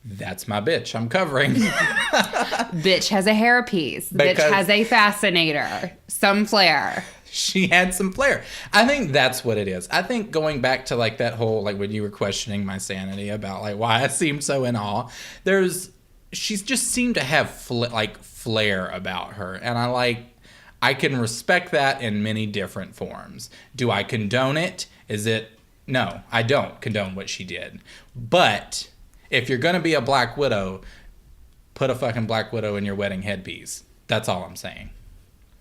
Speaker 2: that's my bitch. I'm covering.
Speaker 1: Bitch has a hairpiece. Bitch has a fascinator. Some flair.
Speaker 2: She had some flair. I think that's what it is. I think going back to like that whole, like when you were questioning my sanity about like why I seemed so in awe, she's just seemed to have flair about her. And I can respect that in many different forms. Do I condone it? No, I don't condone what she did. But if you're going to be a Black Widow, put a fucking Black Widow in your wedding headpiece. That's all I'm saying.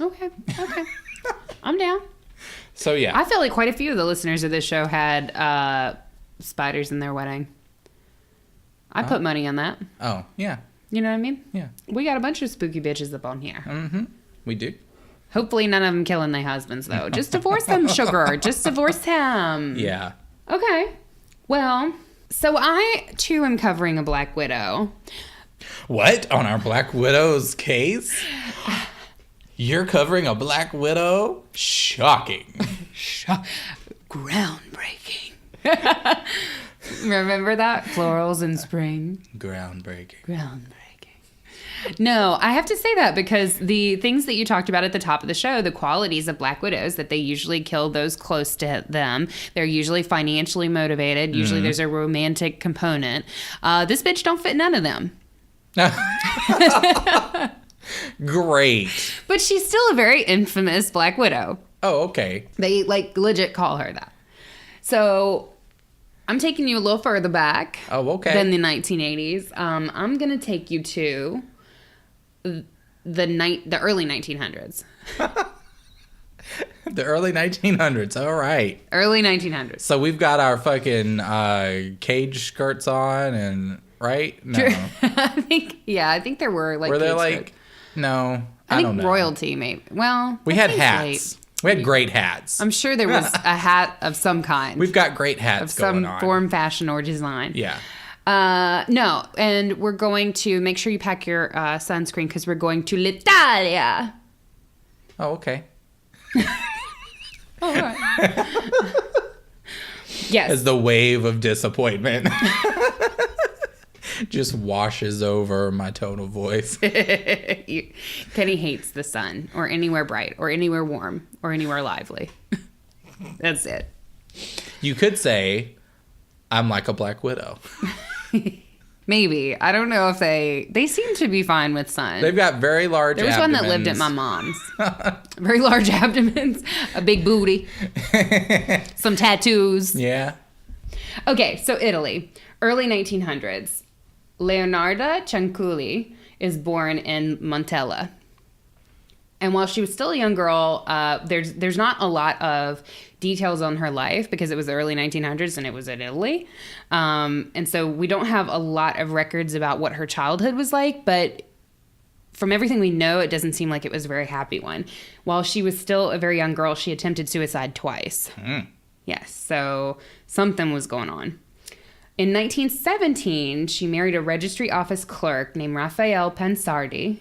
Speaker 1: Okay. I'm down.
Speaker 2: So, yeah.
Speaker 1: I feel like quite a few of the listeners of this show had spiders in their wedding. I put money on that.
Speaker 2: Oh, yeah.
Speaker 1: You know what I mean?
Speaker 2: Yeah.
Speaker 1: We got a bunch of spooky bitches up on here.
Speaker 2: Mm-hmm. We do.
Speaker 1: Hopefully none of them killing their husbands, though. Just divorce them, sugar. Just divorce him.
Speaker 2: Yeah.
Speaker 1: Okay. Well, so I, too, am covering a Black Widow.
Speaker 2: What? On our Black Widow's case? You're covering a Black Widow? Shocking.
Speaker 1: Groundbreaking. Remember that? Florals in spring.
Speaker 2: Groundbreaking.
Speaker 1: No, I have to say that because the things that you talked about at the top of the show, the qualities of Black Widows, that they usually kill those close to them. They're usually financially motivated. Usually there's a romantic component. This bitch don't fit none of them.
Speaker 2: Great.
Speaker 1: But she's still a very infamous Black Widow.
Speaker 2: Oh, okay.
Speaker 1: They legit call her that. So I'm taking you a little further back.
Speaker 2: Oh, okay.
Speaker 1: Than the 1980s. I'm going to take you to the early 1900s.
Speaker 2: The early 1900s. All right.
Speaker 1: Early 1900s.
Speaker 2: So we've got our fucking cage skirts on and right? No.
Speaker 1: I think there were like.
Speaker 2: Were there
Speaker 1: cage
Speaker 2: like?
Speaker 1: skirts.
Speaker 2: No,
Speaker 1: I
Speaker 2: don't
Speaker 1: think
Speaker 2: know.
Speaker 1: royalty, maybe. Well,
Speaker 2: We had hats. We had great hats.
Speaker 1: I'm sure there was a hat of some kind.
Speaker 2: We've got great hats
Speaker 1: of some
Speaker 2: going on.
Speaker 1: form, fashion, or design.
Speaker 2: Yeah.
Speaker 1: No, and we're going to make sure you pack your sunscreen because we're going to l'Italia.
Speaker 2: Oh, okay.
Speaker 1: All right. Yes.
Speaker 2: As the wave of disappointment just washes over my tone of voice.
Speaker 1: Kenny hates the sun or anywhere bright or anywhere warm or anywhere lively. That's it.
Speaker 2: You could say, I'm like a Black Widow.
Speaker 1: Maybe. I don't know if they seem to be fine with sun.
Speaker 2: They've got very large abdomens.
Speaker 1: There was one that lived at my mom's. Very large abdomens, a big booty, some tattoos.
Speaker 2: Yeah.
Speaker 1: Okay, so Italy, early 1900s. Leonarda Cianciulli is born in Montella. And while she was still a young girl, there's not a lot of details on her life because it was the early 1900s and it was in Italy. And so we don't have a lot of records about what her childhood was like, but from everything we know, it doesn't seem like it was a very happy one. While she was still a very young girl, she attempted suicide twice. Yes, so something was going on. In 1917, she married a registry office clerk named Raphael Pansardi.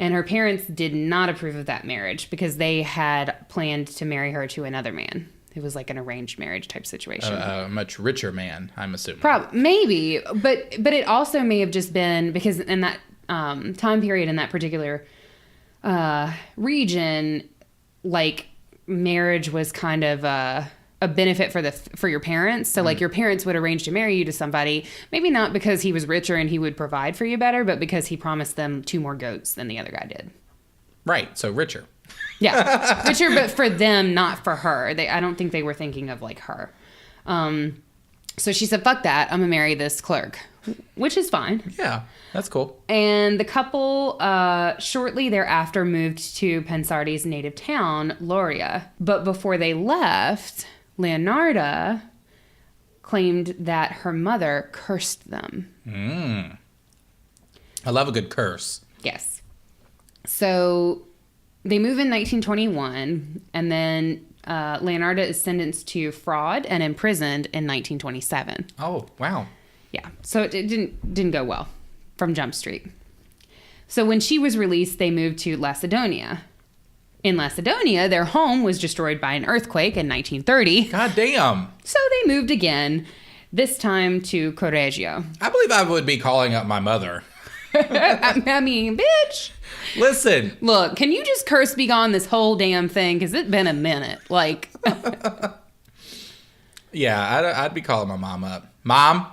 Speaker 1: And her parents did not approve of that marriage because they had planned to marry her to another man. It was like an arranged marriage type situation.
Speaker 2: A much richer man, I'm assuming.
Speaker 1: Maybe, but it also may have just been because in that time period in that particular region, like marriage was kind of a benefit for your parents. So like your parents would arrange to marry you to somebody, maybe not because he was richer and he would provide for you better, but because he promised them 2 more goats than the other guy did.
Speaker 2: Right. So richer.
Speaker 1: Yeah. Richer, but for them, not for her. I don't think they were thinking of like her. So she said, fuck that. I'm going to marry this clerk, which is fine.
Speaker 2: Yeah. That's cool.
Speaker 1: And the couple shortly thereafter moved to Pansardi's native town, Lauria. But before they left, Leonarda claimed that her mother cursed them.
Speaker 2: I love a good curse.
Speaker 1: Yes. So they move in 1921, and then Leonarda is sentenced to fraud and imprisoned in 1927.
Speaker 2: Oh, wow.
Speaker 1: Yeah. So it didn't go well from Jump Street. So when she was released, they moved to Lacedonia. In Lacedonia, their home was destroyed by an earthquake in 1930.
Speaker 2: God damn.
Speaker 1: So they moved again, this time to Correggio.
Speaker 2: I believe I would be calling up my mother.
Speaker 1: I mean, bitch.
Speaker 2: Listen.
Speaker 1: Look, can you just curse be gone this whole damn thing? Because it's been a minute. Like.
Speaker 2: Yeah, I'd be calling my mom up. Mom?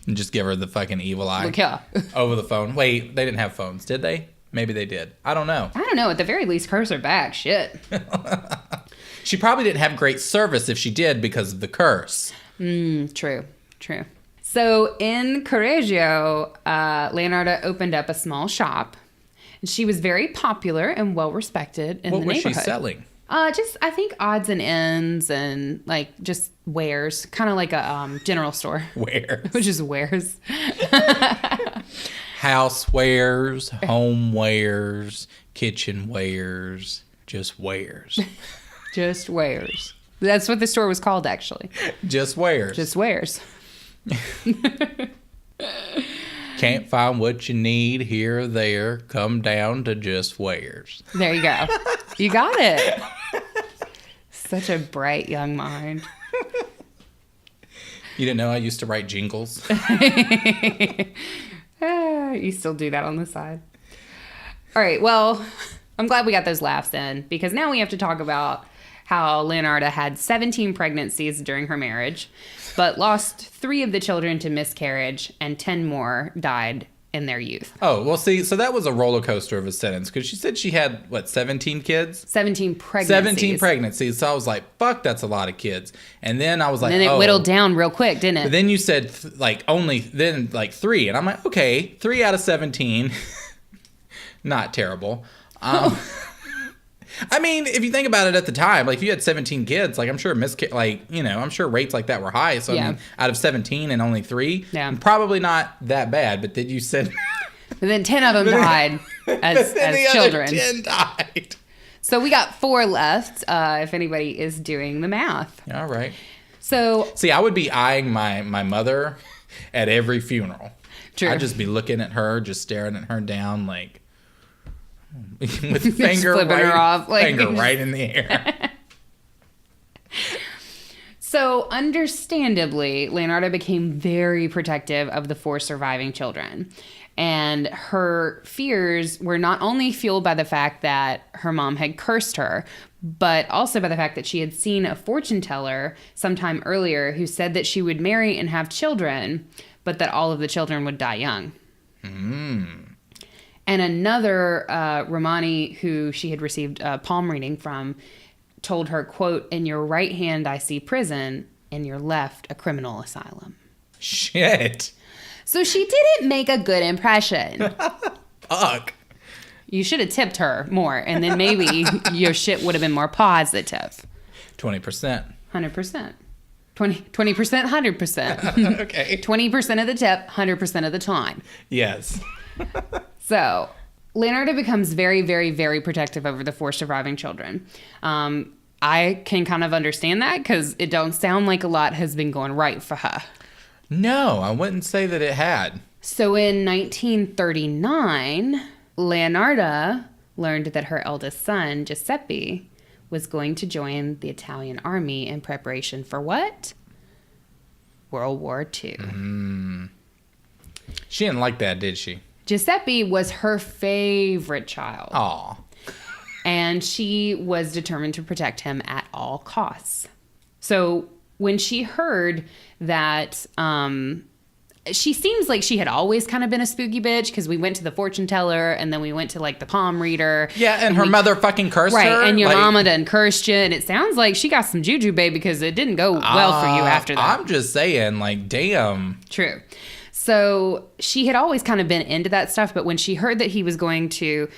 Speaker 2: And just give her the fucking evil eye.
Speaker 1: Look here.
Speaker 2: Over the phone. Wait, they didn't have phones, did they? Maybe they did. I don't know.
Speaker 1: I don't know. At the very least, curse her back. Shit.
Speaker 2: She probably didn't have great service if she did because of the curse.
Speaker 1: True. So in Correggio, Leonarda opened up a small shop. And she was very popular and well respected in the neighborhood.
Speaker 2: What was she selling?
Speaker 1: Just, I think odds and ends and like just wares, kind of like a general store.
Speaker 2: Wares.
Speaker 1: Which is wares.
Speaker 2: Housewares, homewares, kitchenwares, just wares.
Speaker 1: Just wares. That's what the store was called, actually.
Speaker 2: Just wares.
Speaker 1: Just wares.
Speaker 2: Can't find what you need here or there. Come down to just wares.
Speaker 1: There you go. You got it. Such a bright young mind.
Speaker 2: You didn't know I used to write jingles?
Speaker 1: You still do that on the side. All right, well, I'm glad we got those laughs in because now we have to talk about how Leonarda had 17 pregnancies during her marriage, but lost 3 of the children to miscarriage and 10 more died in their youth.
Speaker 2: Oh, well, see, so that was a roller coaster of a sentence because she said she had, 17 kids?
Speaker 1: 17 pregnancies.
Speaker 2: 17 pregnancies. So I was like, fuck, that's a lot of kids. And then I was like,
Speaker 1: and then it whittled down real quick, didn't it?
Speaker 2: But then you said, only, 3. And I'm like, okay, 3 out of 17. Not terrible. I mean, if you think about it at the time, like if you had 17 kids, like I'm sure I'm sure rates like that were high. So I mean, out of 17 and only 3, probably not that bad. But then you said,
Speaker 1: but then 10 of them died as children.
Speaker 2: Other 10 died.
Speaker 1: So we got 4 left. If anybody is doing the math.
Speaker 2: All right.
Speaker 1: So
Speaker 2: see, I would be eyeing my mother at every funeral.
Speaker 1: True.
Speaker 2: I'd just be looking at her, just staring at her down, like. With finger right in the air.
Speaker 1: So, understandably, Leonarda became very protective of the 4 surviving children. And her fears were not only fueled by the fact that her mom had cursed her, but also by the fact that she had seen a fortune teller sometime earlier who said that she would marry and have children, but that all of the children would die young. And another Romani who she had received a palm reading from told her, quote, "In your right hand I see prison, in your left a criminal asylum."
Speaker 2: Shit.
Speaker 1: So she didn't make a good impression.
Speaker 2: Fuck.
Speaker 1: You should have tipped her more, and then maybe your shit would have been more positive.
Speaker 2: 20%.
Speaker 1: 100%. 20%, 100%.
Speaker 2: Okay.
Speaker 1: 20% of the tip, 100% of the time.
Speaker 2: Yes.
Speaker 1: So, Leonarda becomes very, very, very protective over the 4 surviving children. I can kind of understand that because it don't sound like a lot has been going right for her.
Speaker 2: No, I wouldn't say that it had.
Speaker 1: So, in 1939, Leonarda learned that her eldest son, Giuseppe, was going to join the Italian army in preparation for what? World War II.
Speaker 2: She didn't like that, did she?
Speaker 1: Giuseppe was her favorite child.
Speaker 2: Aw.
Speaker 1: And she was determined to protect him at all costs. So when she heard that, she seems like she had always kind of been a spooky bitch because we went to the fortune teller and then we went to like the palm reader.
Speaker 2: Yeah, and her mother fucking cursed her.
Speaker 1: Right, and your mama done cursed you. And it sounds like she got some juju, babe, because it didn't go well for you after that.
Speaker 2: I'm just saying, like, damn.
Speaker 1: True. So she had always kind of been into that stuff, but when she heard that he was going to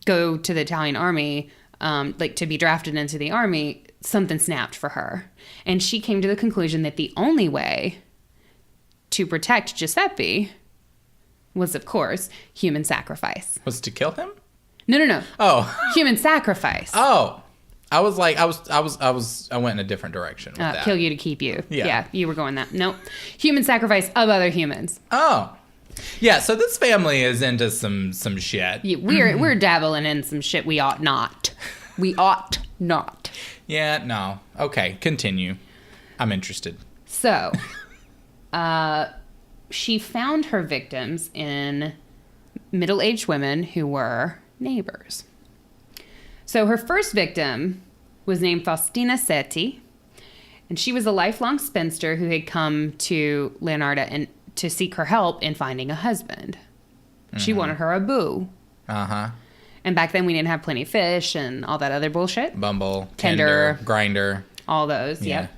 Speaker 1: go to the Italian army, like to be drafted into the army, something snapped for her. And she came to the conclusion that the only way to protect Giuseppe was, of course, human sacrifice.
Speaker 2: Was to kill him?
Speaker 1: No.
Speaker 2: Oh.
Speaker 1: Human sacrifice.
Speaker 2: Oh. I was like, I went in a different direction with that.
Speaker 1: Kill you to keep you.
Speaker 2: Yeah.
Speaker 1: You were going that. Nope. Human sacrifice of other humans.
Speaker 2: Oh. Yeah, so this family is into some shit.
Speaker 1: Yeah, we're dabbling in some shit we ought not. We ought not.
Speaker 2: Yeah, no. Okay, continue. I'm interested.
Speaker 1: So, she found her victims in middle-aged women who were neighbors. So her first victim was named Faustina Setti, and she was a lifelong spinster who had come to Leonarda and to seek her help in finding a husband. She wanted her a boo.
Speaker 2: Uh-huh.
Speaker 1: And back then we didn't have Plenty of Fish and all that other bullshit.
Speaker 2: Bumble, Tinder, Grindr.
Speaker 1: All those,
Speaker 2: yeah.
Speaker 1: Yep.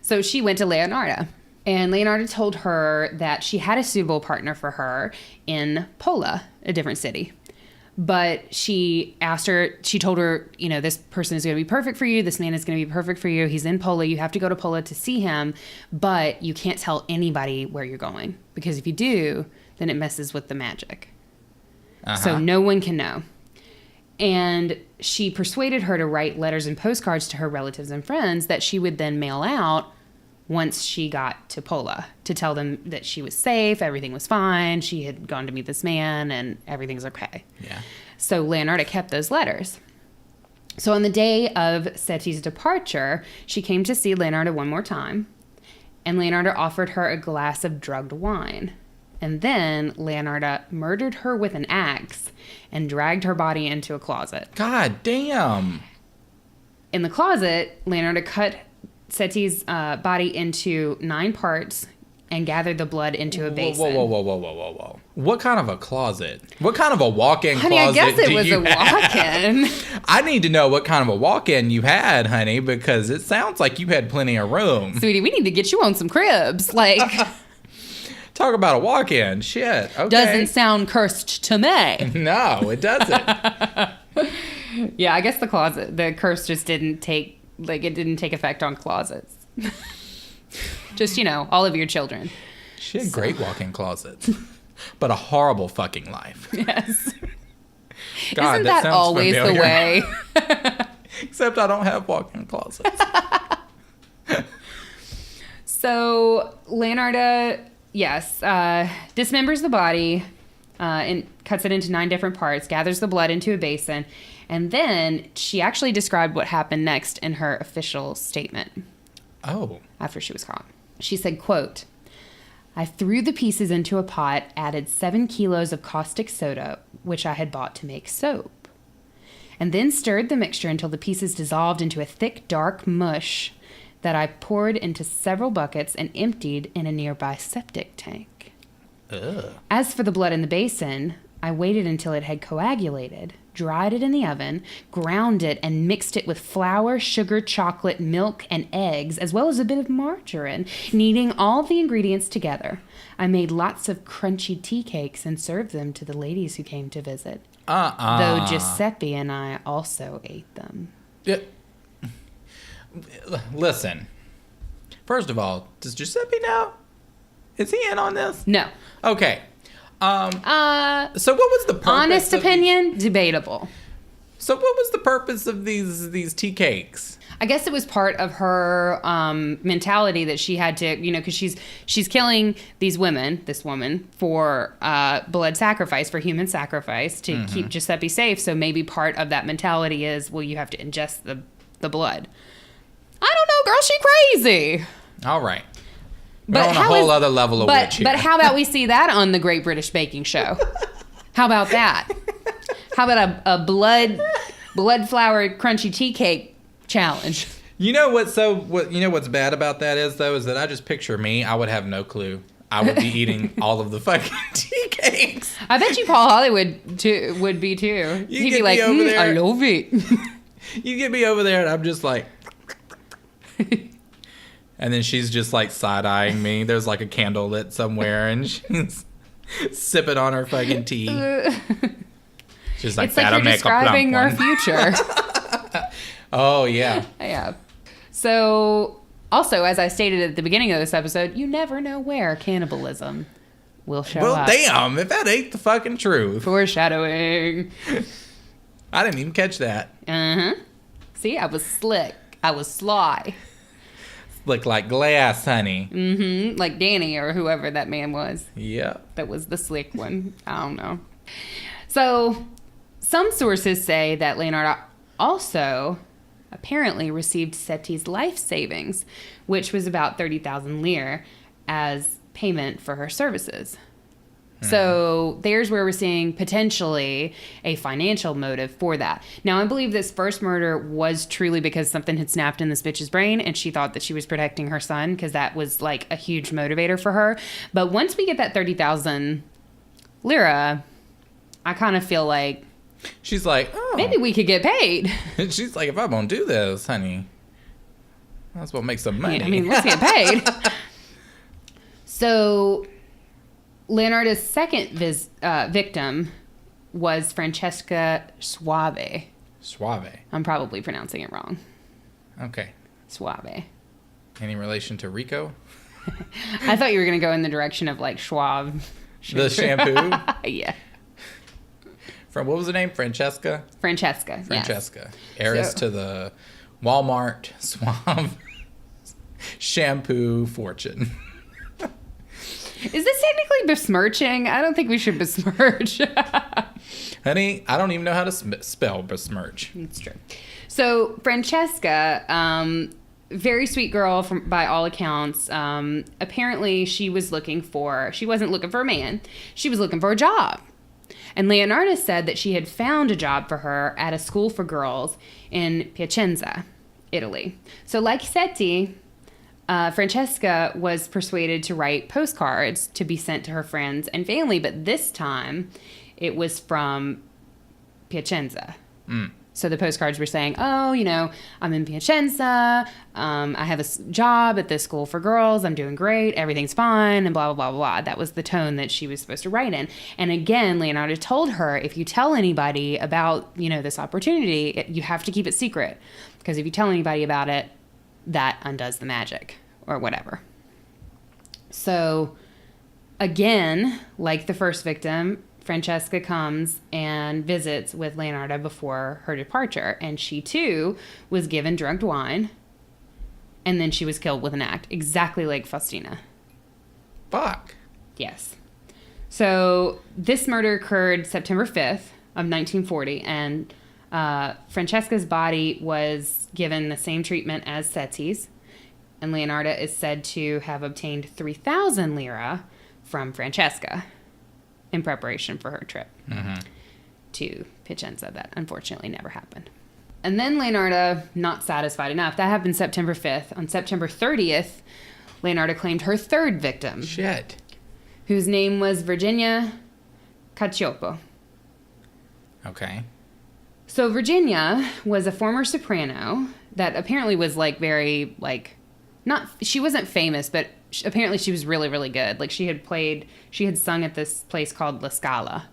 Speaker 1: So she went to Leonarda. And Leonarda told her that she had a suitable partner for her in Pola, a different city. But she told her, this person is going to be perfect for you. This man is going to be perfect for you. He's in Pola. You have to go to Pola to see him, but you can't tell anybody where you're going, because if you do, then it messes with the magic. So no one can know. And she persuaded her to write letters and postcards to her relatives and friends that she would then mail out once she got to Pola, to tell them that she was safe, everything was fine, she had gone to meet this man, and everything's okay.
Speaker 2: Yeah.
Speaker 1: So Leonarda kept those letters. So on the day of Seti's departure, she came to see Leonarda one more time, and Leonarda offered her a glass of drugged wine. And then Leonarda murdered her with an axe and dragged her body into a closet.
Speaker 2: God damn.
Speaker 1: In the closet, Leonarda cut Seti's body into 9 parts and gathered the blood into a basin.
Speaker 2: Whoa. What kind of a closet? What kind of a walk-in
Speaker 1: honey,
Speaker 2: closet?
Speaker 1: I guess it was a walk-in.
Speaker 2: I need to know what kind of a walk-in you had, honey, because it sounds like you had plenty of room.
Speaker 1: Sweetie, we need to get you on some cribs.
Speaker 2: Talk about a walk-in. Shit. Okay.
Speaker 1: Doesn't sound cursed to me.
Speaker 2: No, it doesn't.
Speaker 1: Yeah, I guess the curse just didn't take, it didn't take effect on closets. Just, all of your children.
Speaker 2: She had great walk-in closets, but a horrible fucking life.
Speaker 1: Yes.
Speaker 2: God,
Speaker 1: isn't that always familiar. The way?
Speaker 2: Except I don't have walk-in closets.
Speaker 1: So, Leonarda, yes, dismembers the body and cuts it into 9 different parts, gathers the blood into a basin, and then she actually described what happened next in her official statement.
Speaker 2: Oh.
Speaker 1: After she was caught. She said, quote, "I threw the pieces into a pot, added 7 kilos of caustic soda, which I had bought to make soap, and then stirred the mixture until the pieces dissolved into a thick, dark mush that I poured into several buckets and emptied in a nearby septic tank.
Speaker 2: Ugh.
Speaker 1: As for the blood in the basin, I waited until it had coagulated, dried it in the oven, ground it, and mixed it with flour, sugar, chocolate, milk, and eggs, as well as a bit of margarine, kneading all the ingredients together. I made lots of crunchy tea cakes and served them to the ladies who came to visit. Though Giuseppe and I also ate them."
Speaker 2: Yeah. Listen. First of all, does Giuseppe know? Is he in on this?
Speaker 1: No.
Speaker 2: Okay. So what was the purpose?
Speaker 1: Honest opinion, debatable.
Speaker 2: So what was the purpose of these tea cakes?
Speaker 1: I guess it was part of her mentality that she had to, because she's killing this woman for blood sacrifice, for human sacrifice to keep Giuseppe safe. So maybe part of that mentality is, well, you have to ingest the blood. I don't know, girl, she crazy.
Speaker 2: All right. We're on a whole other level of witch here.
Speaker 1: But how about we see that on the Great British Baking Show? How about that? How about a blood flour crunchy tea cake challenge?
Speaker 2: What's bad about that is that I just picture me. I would have no clue. I would be eating all of the fucking tea cakes.
Speaker 1: I bet you Paul Hollywood would be too. He'd be like, I love it.
Speaker 2: You get me over there and I'm just like... And then she's just like side-eyeing me. There's like a candle lit somewhere and she's sipping on her fucking tea. She's like,
Speaker 1: it's like you're describing our future.
Speaker 2: Oh, yeah.
Speaker 1: Yeah. So, also, as I stated at the beginning of this episode, you never know where cannibalism will show up.
Speaker 2: Well, damn, if that ain't the fucking truth.
Speaker 1: Foreshadowing.
Speaker 2: I didn't even catch that.
Speaker 1: Uh-huh. See, I was slick. I was sly.
Speaker 2: Look like glass, honey.
Speaker 1: Mm-hmm. Like Danny or whoever that man was.
Speaker 2: Yeah.
Speaker 1: That was the slick one. I don't know. So, some sources say that Leonarda also apparently received Seti's life savings, which was about 30,000 lire, as payment for her services. So there's where we're seeing potentially a financial motive for that. Now, I believe this first murder was truly because something had snapped in this bitch's brain and she thought that she was protecting her son, because that was like a huge motivator for her. But once we get that 30,000 lira, I kind of feel like
Speaker 2: she's like, oh,
Speaker 1: maybe we could get paid.
Speaker 2: She's like, if I won't do this, honey, that's what makes some money.
Speaker 1: Yeah, I mean, let's get paid. So Leonarda's second victim was Francesca Suave.
Speaker 2: Suave.
Speaker 1: I'm probably pronouncing it wrong.
Speaker 2: Okay.
Speaker 1: Suave.
Speaker 2: Any relation to Rico?
Speaker 1: I thought you were going to go in the direction of like Schwab.
Speaker 2: The shampoo?
Speaker 1: Yeah.
Speaker 2: From, what was the name? Francesca?
Speaker 1: Francesca.
Speaker 2: Francesca. Heiress to the Walmart Suave shampoo fortune.
Speaker 1: Is this technically besmirching? I don't think we should besmirch.
Speaker 2: Honey, I don't even know how to spell besmirch.
Speaker 1: It's true. So Francesca, very sweet girl by all accounts. Apparently she wasn't looking for a man. She was looking for a job. And Leonarda said that she had found a job for her at a school for girls in Piacenza, Italy. So like Seti, Francesca was persuaded to write postcards to be sent to her friends and family, but this time it was from Piacenza. So the postcards were saying, oh, I'm in Piacenza. I have a job at this school for girls. I'm doing great. Everything's fine, and blah, blah, blah, blah. That was the tone that she was supposed to write in. And again, Leonarda told her, if you tell anybody about, this opportunity, you have to keep it secret. Because if you tell anybody about it, that undoes the magic or whatever. So again, like the first victim, Francesca comes and visits with Leonarda before her departure, and she too was given drugged wine, and then she was killed with an axe, exactly like Faustina.
Speaker 2: Fuck.
Speaker 1: Yes. So this murder occurred September 5th of 1940, and Francesca's body was given the same treatment as Seti's, and Leonarda is said to have obtained 3,000 lira from Francesca in preparation for her trip to Piacenza. That unfortunately never happened. And then Leonarda, not satisfied enough, that happened September 5th. On September 30th, Leonarda claimed her third victim.
Speaker 2: Shit.
Speaker 1: Whose name was Virginia Cacioppo.
Speaker 2: Okay.
Speaker 1: So Virginia was a former soprano that apparently was she wasn't famous, but apparently she was really, really good. Like she had sung at this place called La Scala.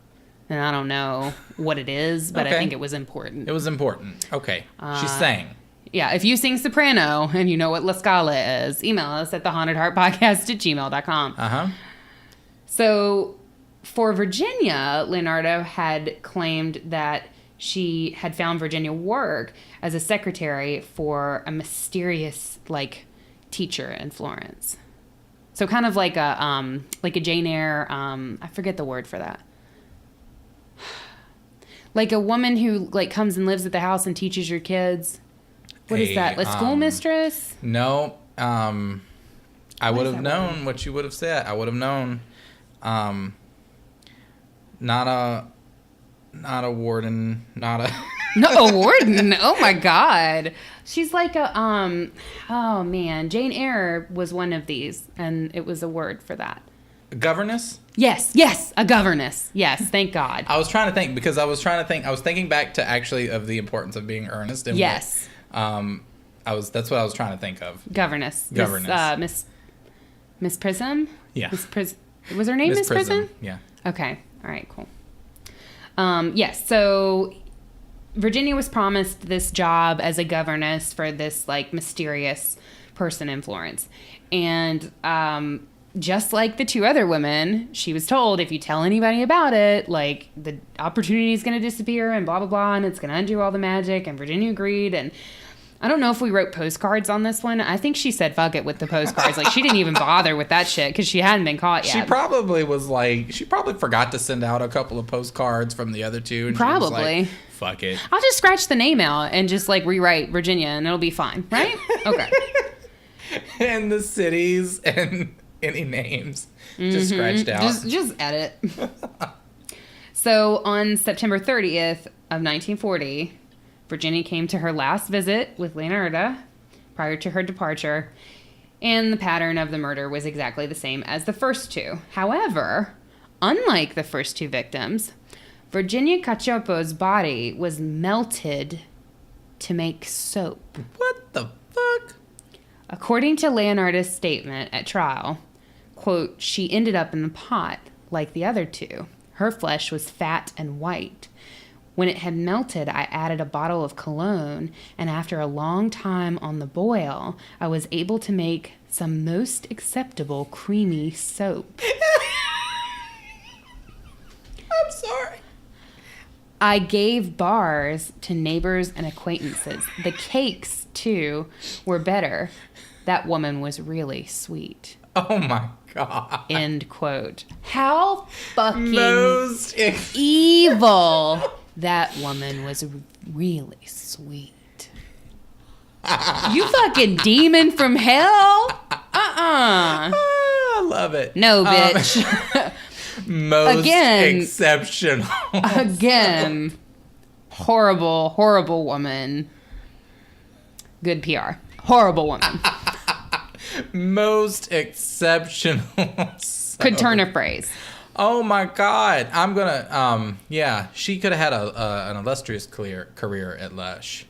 Speaker 1: And I don't know what it is, but
Speaker 2: okay.
Speaker 1: I think it was important.
Speaker 2: It was important. Okay. She sang.
Speaker 1: Yeah. If you sing soprano and you know what La Scala is, email us at thehauntedheartpodcast@gmail.com.
Speaker 2: Uh-huh.
Speaker 1: So for Virginia, Leonarda had claimed that she had found Virginia work as a secretary for a mysterious, teacher in Florence. So kind of like a Jane Eyre, I forget the word for that. Like a woman who comes and lives at the house and teaches your kids. What is that? A schoolmistress?
Speaker 2: No. I would have known what you would have said. I would have known. Not a warden, not a...
Speaker 1: No, a warden? Oh, my God. She's like a, oh, man. Jane Eyre was one of these, and it was a word for that.
Speaker 2: A governess?
Speaker 1: Yes, a governess. Yes, thank God.
Speaker 2: I was trying to think, because I was thinking back to actually of the importance of being earnest. And
Speaker 1: yes.
Speaker 2: That's what I was trying to think of.
Speaker 1: Governess. Miss Prism?
Speaker 2: Yeah.
Speaker 1: Was her name Miss Prism?
Speaker 2: Yeah.
Speaker 1: Okay. All right, cool. Yes, so Virginia was promised this job as a governess for this mysterious person in Florence. And just like the two other women, she was told if you tell anybody about it, the opportunity is going to disappear and blah, blah, blah, and it's going to undo all the magic. And Virginia agreed. And I don't know if we wrote postcards on this one. I think she said fuck it with the postcards. She didn't even bother with that shit because she hadn't been caught yet.
Speaker 2: She probably forgot to send out a couple of postcards from the other two. And
Speaker 1: probably.
Speaker 2: She was fuck it.
Speaker 1: I'll just scratch the name out and just rewrite Virginia and it'll be fine, right? Okay.
Speaker 2: And the cities and any names just scratched out.
Speaker 1: Just edit. So on September 30th of 1940, Virginia came to her last visit with Leonarda prior to her departure, and the pattern of the murder was exactly the same as the first two. However, unlike the first two victims, Virginia Cacioppo's body was melted to make soap.
Speaker 2: What the fuck?
Speaker 1: According to Leonarda's statement at trial, quote, she ended up in the pot like the other two. Her flesh was fat and white. When it had melted, I added a bottle of cologne, and after a long time on the boil, I was able to make some most acceptable creamy soap.
Speaker 2: I'm sorry.
Speaker 1: I gave bars to neighbors and acquaintances. The cakes, too, were better. That woman was really sweet.
Speaker 2: Oh my God.
Speaker 1: End quote. How fucking
Speaker 2: Most
Speaker 1: evil. That woman was really sweet. You fucking demon from hell?
Speaker 2: I love it.
Speaker 1: No, bitch.
Speaker 2: Most
Speaker 1: Again.
Speaker 2: exceptional.
Speaker 1: Again. Horrible, horrible woman. Good PR. Horrible woman.
Speaker 2: Most exceptional.
Speaker 1: Could turn a phrase.
Speaker 2: Oh my God. I'm gonna, yeah, she could have had an illustrious career at Lush.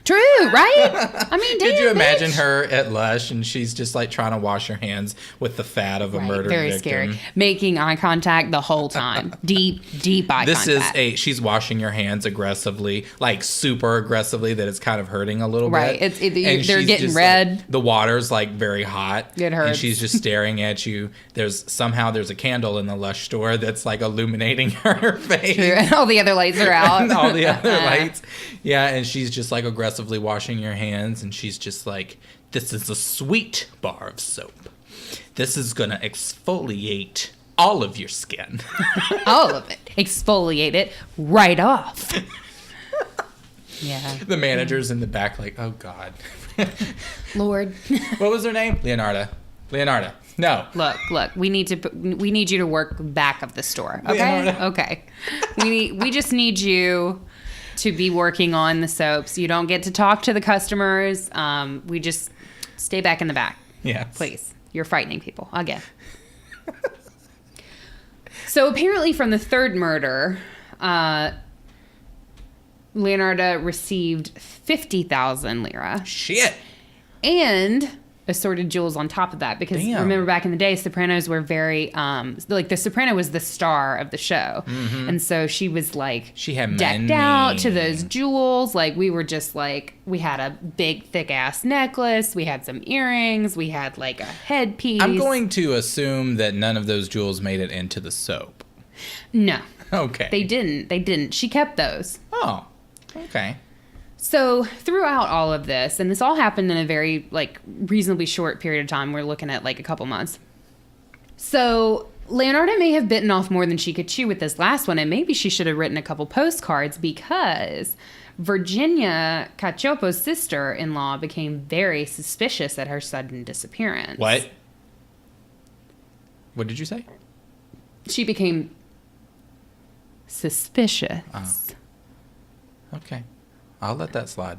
Speaker 1: True, right? I mean, damn,
Speaker 2: Could you imagine
Speaker 1: bitch.
Speaker 2: her at Lush and she's just like trying to wash her hands with the fat of a murdered
Speaker 1: Very
Speaker 2: victim?
Speaker 1: scary. Making eye contact the whole time. Deep eye contact.
Speaker 2: She's washing your hands aggressively, like super aggressively that it's kind of hurting a little
Speaker 1: Right.
Speaker 2: bit.
Speaker 1: And
Speaker 2: And
Speaker 1: they're
Speaker 2: she's
Speaker 1: getting
Speaker 2: just,
Speaker 1: red.
Speaker 2: Like, the water's like very hot.
Speaker 1: It hurts.
Speaker 2: And she's just staring at you. There's a candle in the Lush store that's like illuminating her face.
Speaker 1: True. And all the other lights are out.
Speaker 2: And all the other lights. Yeah, and she's just like aggressively washing your hands, and she's just like, this is a sweet bar of soap. This is gonna exfoliate all of your skin.
Speaker 1: All of it. Exfoliate it right off. Yeah.
Speaker 2: The manager's in the back like, oh God.
Speaker 1: Lord.
Speaker 2: What was her name? Leonarda. No.
Speaker 1: Look. We need you to work back of the store. Okay.
Speaker 2: Leonarda.
Speaker 1: Okay. We just need you to be working on the soaps. You don't get to talk to the customers. We just stay back in the back.
Speaker 2: Yeah.
Speaker 1: Please. You're frightening people again. So apparently from the third murder, Leonarda received 50,000 lira.
Speaker 2: Shit.
Speaker 1: And assorted jewels on top of that, because
Speaker 2: Damn.
Speaker 1: remember back in the day, Sopranos were very like the Soprano was the star of the show, and so she was like
Speaker 2: She had
Speaker 1: decked
Speaker 2: money.
Speaker 1: out to those jewels. Like we were just like, we had a big thick ass necklace, we had some earrings, we had like a headpiece.
Speaker 2: I'm going to assume that none of those jewels made it into the soap.
Speaker 1: No,
Speaker 2: Okay.
Speaker 1: they didn't. She kept those.
Speaker 2: Oh. Okay.
Speaker 1: So throughout all of this, and this all happened in a very like reasonably short period of time, we're looking at like a couple months. So Leonarda may have bitten off more than she could chew with this last one, and maybe she should have written a couple postcards, because Virginia Cacioppo's sister-in-law became very suspicious at her sudden disappearance.
Speaker 2: What did you say?
Speaker 1: She became suspicious.
Speaker 2: Okay. I'll let that slide.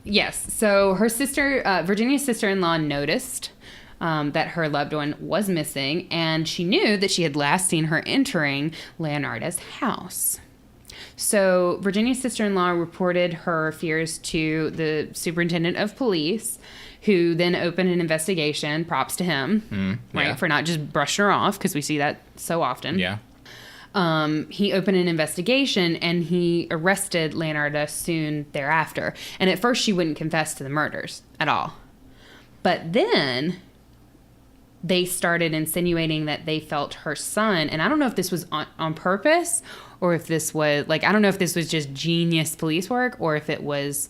Speaker 1: Yes. So her sister, Virginia's sister-in-law, noticed that her loved one was missing, and she knew that she had last seen her entering Leonarda's house. So Virginia's sister-in-law reported her fears to the superintendent of police, who then opened an investigation. Props to him, right,
Speaker 2: yeah.
Speaker 1: for not just brushing her off, because we see that so often.
Speaker 2: Yeah.
Speaker 1: He opened an investigation, and he arrested Leonarda soon thereafter. And at first, she wouldn't confess to the murders at all. But then they started insinuating that they felt her son, and I don't know if this was on purpose, or if this was, like, I don't know if this was just genius police work, or if it was,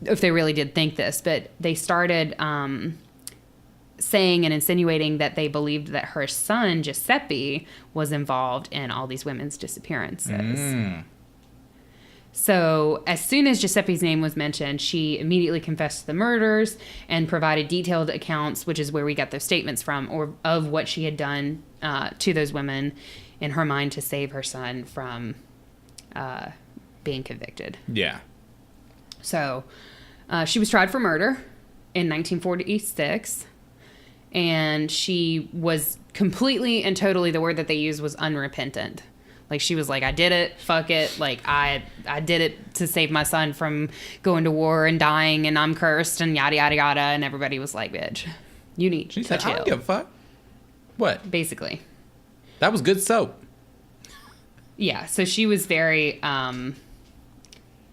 Speaker 1: if they really did think this, but they started saying and insinuating that they believed that her son, Giuseppe, was involved in all these women's disappearances. So as soon as Giuseppe's name was mentioned, she immediately confessed to the murders and provided detailed accounts, which is where we got those statements from, or of what she had done to those women in her mind to save her son from being convicted.
Speaker 2: Yeah.
Speaker 1: So she was tried for murder in 1946. And she was completely and totally, the word that they used was unrepentant. Like, she was like, I did it, fuck it. Like, I did it to save my son from going to war and dying, and I'm cursed, and yada, yada, yada. And everybody was like, bitch, you need
Speaker 2: She
Speaker 1: to
Speaker 2: said, I
Speaker 1: chill.
Speaker 2: don't give a fuck. What?
Speaker 1: Basically.
Speaker 2: That was good soap.
Speaker 1: Yeah, so she was very, and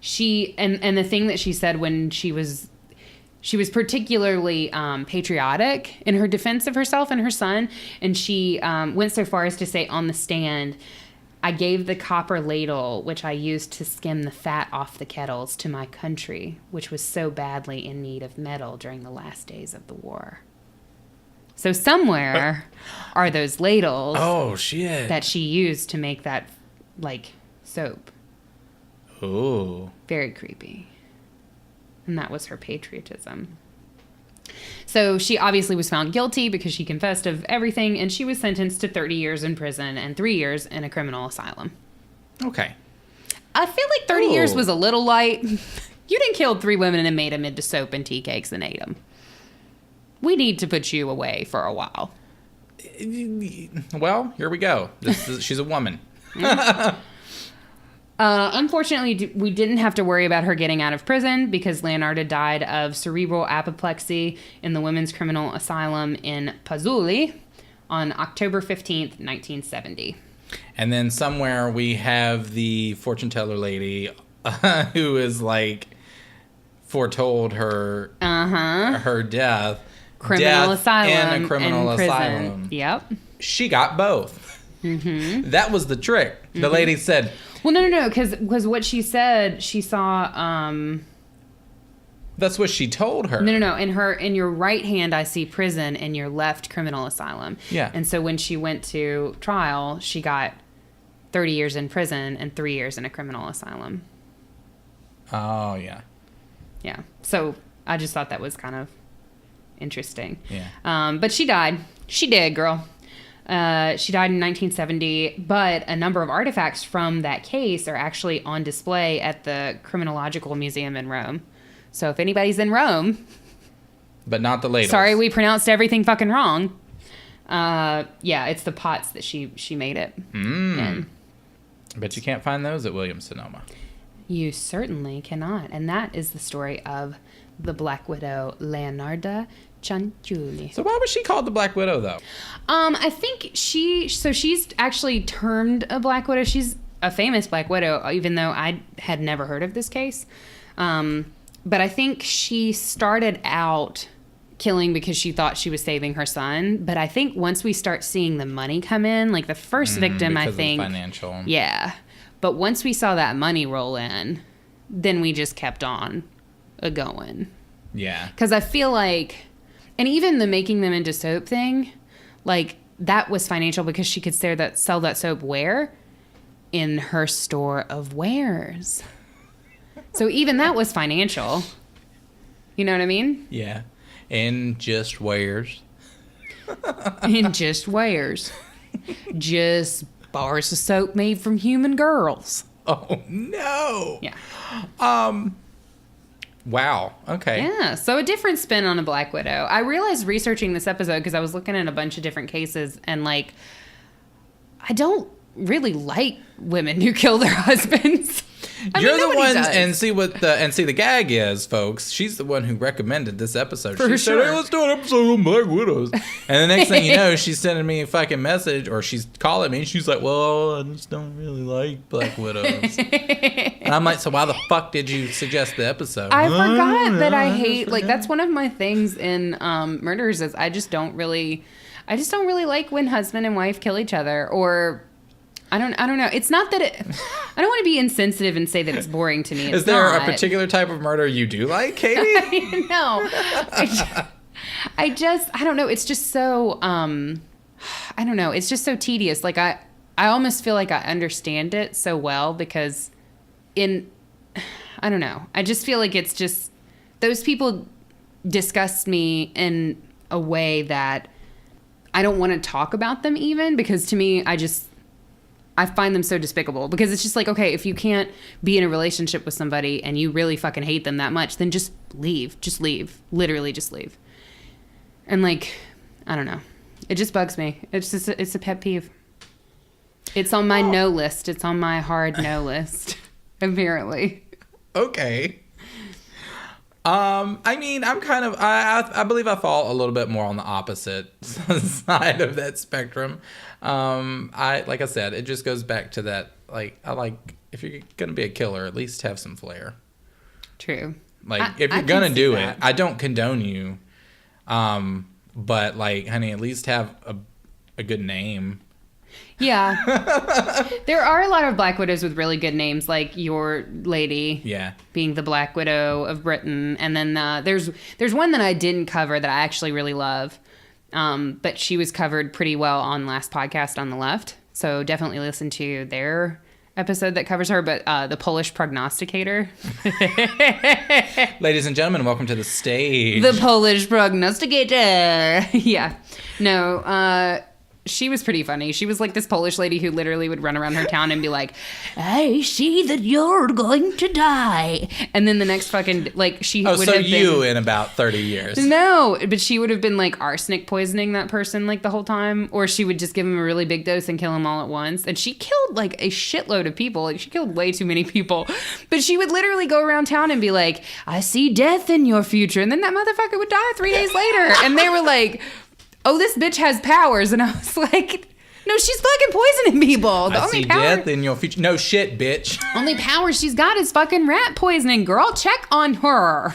Speaker 1: the thing that she said when she was particularly patriotic in her defense of herself and her son, and she went so far as to say on the stand, I gave the copper ladle, which I used to skim the fat off the kettles, to my country, which was so badly in need of metal during the last days of the war. So somewhere are those ladles that she used to make that, like, soap.
Speaker 2: Ooh.
Speaker 1: Very creepy. And that was her patriotism. So she obviously was found guilty because she confessed of everything, and she was sentenced to 30 years in prison and 3 years in a criminal asylum.
Speaker 2: Okay.
Speaker 1: I feel like 30 years was a little light. You didn't kill 3 women and made them into soap and tea cakes and ate them. We need to put you away for a while.
Speaker 2: Well, here we go. She's a woman.
Speaker 1: Unfortunately, we didn't have to worry about her getting out of prison because Leonarda died of cerebral apoplexy in the Women's Criminal Asylum in Pazzuli on October 15th, 1970.
Speaker 2: And then somewhere we have the fortune teller lady who is like foretold her death.
Speaker 1: Criminal asylum.
Speaker 2: In a criminal asylum.
Speaker 1: Yep.
Speaker 2: She got both. Mm-hmm. That was the trick. The
Speaker 1: Mm-hmm.
Speaker 2: lady said...
Speaker 1: Well, no, because what she said, she saw...
Speaker 2: That's what she told her.
Speaker 1: No. In your right hand, I see prison. In your left, criminal asylum.
Speaker 2: Yeah.
Speaker 1: And so when she went to trial, she got 30 years in prison and 3 years in a criminal asylum.
Speaker 2: Oh, yeah.
Speaker 1: Yeah. So I just thought that was kind of interesting.
Speaker 2: Yeah.
Speaker 1: But she died. She did, girl. She died in 1970, but a number of artifacts from that case are actually on display at the Criminological Museum in Rome. So if anybody's in Rome...
Speaker 2: But not the ladles.
Speaker 1: Sorry, we pronounced everything fucking wrong. Yeah, it's the pots that she made it.
Speaker 2: But you can't find those at Williams-Sonoma.
Speaker 1: You certainly cannot. And that is the story of the Black Widow, Leonarda Cianciulli.
Speaker 2: So why was she called the Black Widow, though?
Speaker 1: I think she's actually termed a Black Widow. She's a famous Black Widow, even though I had never heard of this case. But I think she started out killing because she thought she was saving her son. But I think once we start seeing the money come in, like the first victim, I think...
Speaker 2: Of the financial.
Speaker 1: Yeah. But once we saw that money roll in, then we just kept on going.
Speaker 2: Yeah.
Speaker 1: Because I feel like... And even the making them into soap thing, like, that was financial because she could sell that soap where? In her store of wares. So even that was financial. You know what I mean?
Speaker 2: Yeah. And just wares.
Speaker 1: And just wares. Just bars of soap made from human girls.
Speaker 2: Oh, no.
Speaker 1: Yeah.
Speaker 2: Wow. Okay.
Speaker 1: Yeah. So a different spin on a Black Widow. I realized researching this episode because I was looking at a bunch of different cases and, like, I don't really like women who kill their husbands.
Speaker 2: You're the one, and see the gag is, folks. She's the one who recommended this episode. She said, "Hey, let's do an episode on Black Widows." And the next thing you know, she's sending me a fucking message, or she's calling me, and she's like, "Well, I just don't really like Black Widows." And I'm like, "So why the fuck did you suggest the episode?"
Speaker 1: I forgot that I hate, like, that's one of my things in murders is I just don't really like when husband and wife kill each other, or. I don't know. It's not that I don't want to be insensitive and say that it's boring to me.
Speaker 2: Is there a particular type of murder you do like, Katie?
Speaker 1: No. I don't know. It's just so, I don't know. It's just so tedious. Like, I almost feel like I understand it so well because I don't know. I just feel like it's just, those people disgust me in a way that I don't want to talk about them even, because to me, I find them so despicable, because it's just like, okay, if you can't be in a relationship with somebody and you really fucking hate them that much, then just leave. Just leave. Literally just leave. And, like, I don't know. It just bugs me. It's a pet peeve. It's on my no list. It's on my hard no list, apparently.
Speaker 2: Okay. I mean, I'm kind of, I believe I fall a little bit more on the opposite side of that spectrum. Like I said, it just goes back to that, like, I like, if you're going to be a killer, at least have some flair.
Speaker 1: True.
Speaker 2: Like, if you're going to do it, I don't condone you. But, like, honey, at least have a good name.
Speaker 1: Yeah. There are a lot of Black Widows with really good names, like your lady being the Black Widow of Britain. And then there's one that I didn't cover that I actually really love. But she was covered pretty well on last podcast on the left. So definitely listen to their episode that covers her. But the Polish prognosticator.
Speaker 2: Ladies and gentlemen, welcome to the stage.
Speaker 1: The Polish prognosticator. Yeah. No, she was pretty funny. She was like this Polish lady who literally would run around her town and be like, I see that you're going to die. And then the next fucking, like, she would have been...
Speaker 2: in about 30 years.
Speaker 1: No, but she would have been, like, arsenic poisoning that person, like, the whole time. Or she would just give him a really big dose and kill him all at once. And she killed, like, a shitload of people. Like, she killed way too many people. But she would literally go around town and be like, I see death in your future. And then that motherfucker would die 3 days later. And they were like... oh, this bitch has powers. And I was like, no, she's fucking poisoning people. The only power...
Speaker 2: death in your future. No shit, bitch.
Speaker 1: Only power she's got is fucking rat poisoning, girl. Check on her.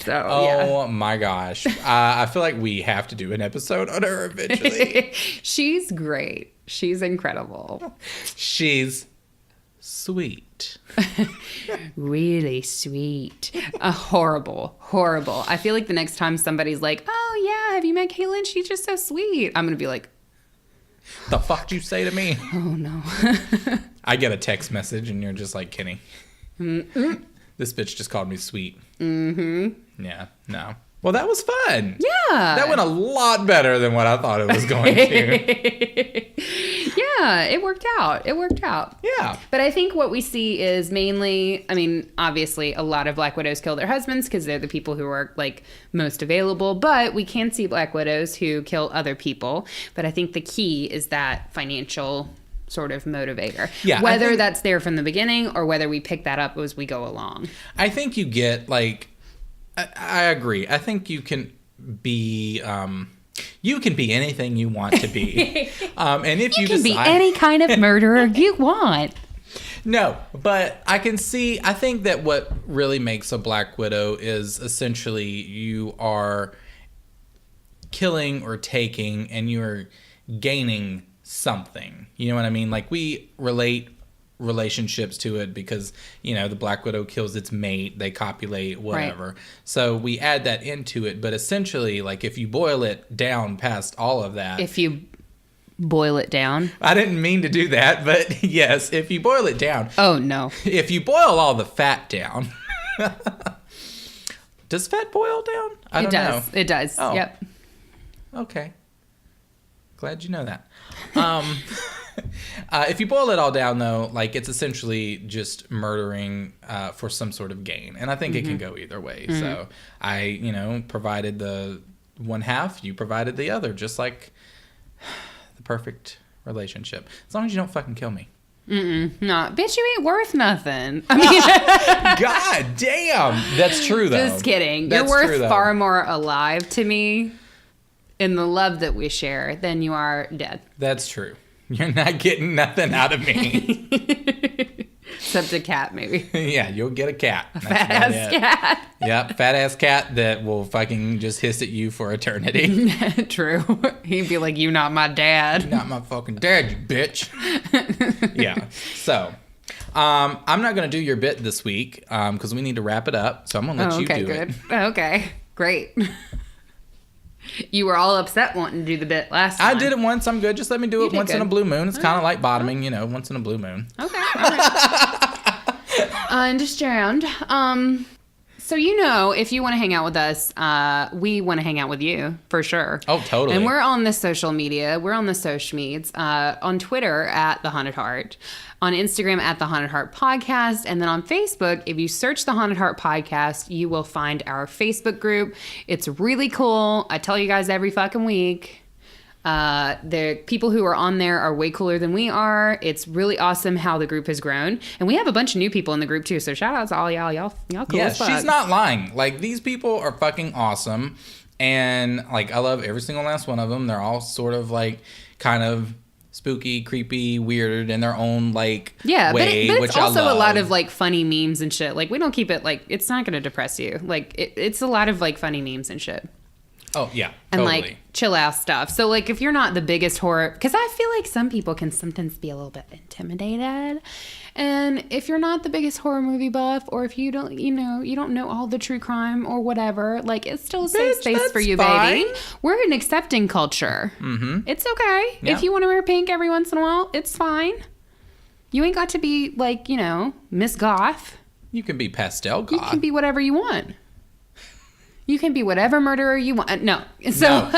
Speaker 1: So,
Speaker 2: my gosh. I feel like we have to do an episode on her eventually.
Speaker 1: She's great. She's incredible.
Speaker 2: She's sweet.
Speaker 1: Really sweet. Horrible. I feel like the next time somebody's like, oh yeah, have you met Caitlin? She's just so sweet. I'm going to be like,
Speaker 2: the fuck did you say to me?
Speaker 1: Oh no.
Speaker 2: I get a text message and you're just like, Kenny, this bitch just called me sweet. Mm-hmm. Yeah, no. Well, that was fun.
Speaker 1: Yeah.
Speaker 2: That went a lot better than what I thought it was going to.
Speaker 1: Yeah, it worked out.
Speaker 2: Yeah.
Speaker 1: But I think what we see is mainly, I mean, obviously a lot of Black Widows kill their husbands because they're the people who are, like, most available. But we can see Black Widows who kill other people. But I think the key is that financial sort of motivator. Yeah. Whether that's there from the beginning or whether we pick that up as we go along.
Speaker 2: I think you get, like... I agree. I think you can be anything you want to be. And if you
Speaker 1: can be any kind of murderer you want.
Speaker 2: No, but I think that what really makes a Black Widow is essentially you are killing or taking and you're gaining something. You know what I mean? Like, we relate relationships to it because, you know, the Black Widow kills its mate, they copulate, whatever. Right. So we add that into it, but essentially, like, if you boil it down past all of that...
Speaker 1: If you boil it down?
Speaker 2: I didn't mean to do that, but yes, if you boil it down...
Speaker 1: Oh, no.
Speaker 2: If you boil all the fat down... Does fat boil down? I don't know.
Speaker 1: It does. Oh. Yep.
Speaker 2: Okay. Glad you know that. If you boil it all down, though, like, it's essentially just murdering for some sort of gain. And I think it can go either way. Mm-hmm. So I, you know, provided the one half, you provided the other, just like the perfect relationship. As long as you don't fucking kill me.
Speaker 1: No, bitch, you ain't worth nothing. I mean,
Speaker 2: God damn. That's true, though.
Speaker 1: Just kidding. You're worth far more alive to me in the love that we share than you are dead.
Speaker 2: That's true. You're not getting nothing out of me.
Speaker 1: Except a cat, maybe.
Speaker 2: Yeah, you'll get a cat.
Speaker 1: A fat-ass cat.
Speaker 2: Yep, fat-ass cat that will fucking just hiss at you for eternity.
Speaker 1: True. He'd be like, you not my dad.
Speaker 2: Not my fucking dad, you bitch. Yeah. So, I'm not going to do your bit this week because we need to wrap it up. So I'm going to let you do it.
Speaker 1: Okay, great. You were all upset wanting to do the bit last time.
Speaker 2: I did it once. I'm good. Just let me do it once in a blue moon. It's kind of like bottoming, you know, once in a blue moon.
Speaker 1: Okay. All right. I understand. So, you know, if you want to hang out with us, we want to hang out with you for sure.
Speaker 2: Oh, totally.
Speaker 1: And we're on the social media. We're on the social meds. On Twitter at The Haunted Heart. On Instagram at The Haunted Heart Podcast. And then on Facebook, if you search The Haunted Heart Podcast, you will find our Facebook group. It's really cool. I tell you guys every fucking week. The people who are on there are way cooler than we are. It's really awesome how the group has grown. And we have a bunch of new people in the group too. So shout out to all y'all. Y'all cool as fuck.
Speaker 2: She's not lying. Like, these people are fucking awesome. And, like, I love every single last one of them. They're all sort of, like, kind of spooky, creepy, weird in their own, like, way,
Speaker 1: but it's
Speaker 2: which I
Speaker 1: also
Speaker 2: love.
Speaker 1: a lot of, like, funny memes and shit. Like, we don't keep it, like, it's not going to depress you. Like, it's a lot of, like, funny memes and shit.
Speaker 2: Oh, yeah,
Speaker 1: and
Speaker 2: totally.
Speaker 1: like chill out stuff. So like if you're not the biggest horror, because I feel like some people can sometimes be a little bit intimidated, and if you're not the biggest horror movie buff, or if you don't know all the true crime or whatever, like it's still a safe space for you,
Speaker 2: fine.
Speaker 1: baby. We're an accepting culture.
Speaker 2: Mm-hmm.
Speaker 1: It's okay
Speaker 2: Yeah.
Speaker 1: if you want to wear pink every once in a while. It's fine. You ain't got to be like Miss Goth.
Speaker 2: You can be pastel goth.
Speaker 1: You can be whatever you want. You can be whatever murderer you want. No. So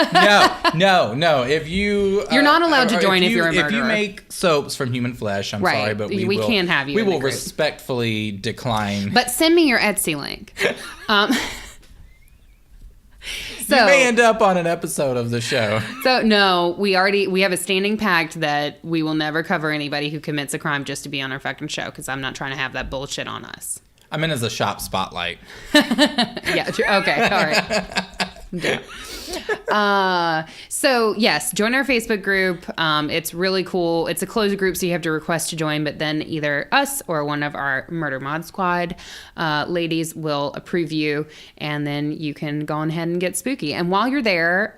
Speaker 2: No. If you...
Speaker 1: You're not allowed to join if you're a murderer.
Speaker 2: If you make soaps from human flesh, I'm sorry, but we
Speaker 1: can't have you
Speaker 2: We
Speaker 1: in the
Speaker 2: will
Speaker 1: group.
Speaker 2: respectfully decline.
Speaker 1: But send me your Etsy link. So,
Speaker 2: you may end up on an episode of the show.
Speaker 1: So, no, we have a standing pact that we will never cover anybody who commits a crime just to be on our fucking show, because I'm not trying to have that bullshit on us.
Speaker 2: I'm in as a shop spotlight.
Speaker 1: Yeah. Okay. All right. Yeah. So yes, join our Facebook group. It's really cool. It's a closed group, so you have to request to join, but then either us or one of our Murder Mod Squad ladies will approve you, and then you can go on ahead and get spooky. And while you're there,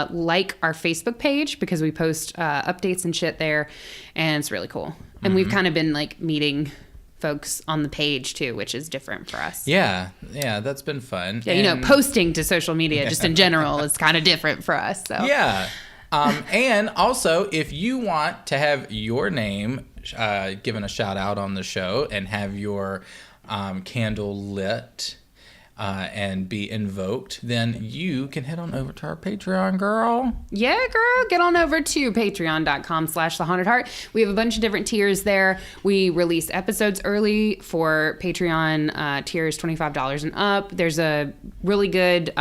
Speaker 1: like our Facebook page, because we post updates and shit there, and it's really cool. And we've kind of been like meeting folks on the page too, which is different for us.
Speaker 2: Yeah, that's been fun.
Speaker 1: Yeah, posting to social media just in general is kind of different for us. So
Speaker 2: yeah. And also, if you want to have your name given a shout out on the show and have your candle lit and be invoked, then you can head on over to our Patreon, girl.
Speaker 1: Yeah, girl. Get on over to patreon.com/thehauntedheart. We have a bunch of different tiers there. We release episodes early for Patreon tiers $25 and up. There's a really good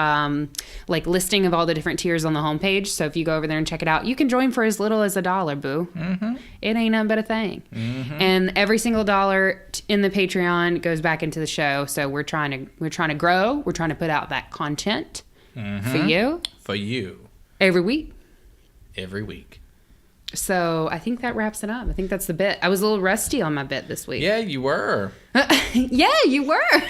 Speaker 1: listing of all the different tiers on the homepage. So if you go over there and check it out, you can join for as little as $1, boo. Mm-hmm. It ain't nothing but a thing. Mm-hmm. And every single dollar in the Patreon goes back into the show. So we're trying to grow. We're trying to put out that content for you.
Speaker 2: For you.
Speaker 1: Every week. So I think that wraps it up. I think that's the bit. I was a little rusty on my bit this week.
Speaker 2: Yeah, you were.
Speaker 1: Yeah, you were.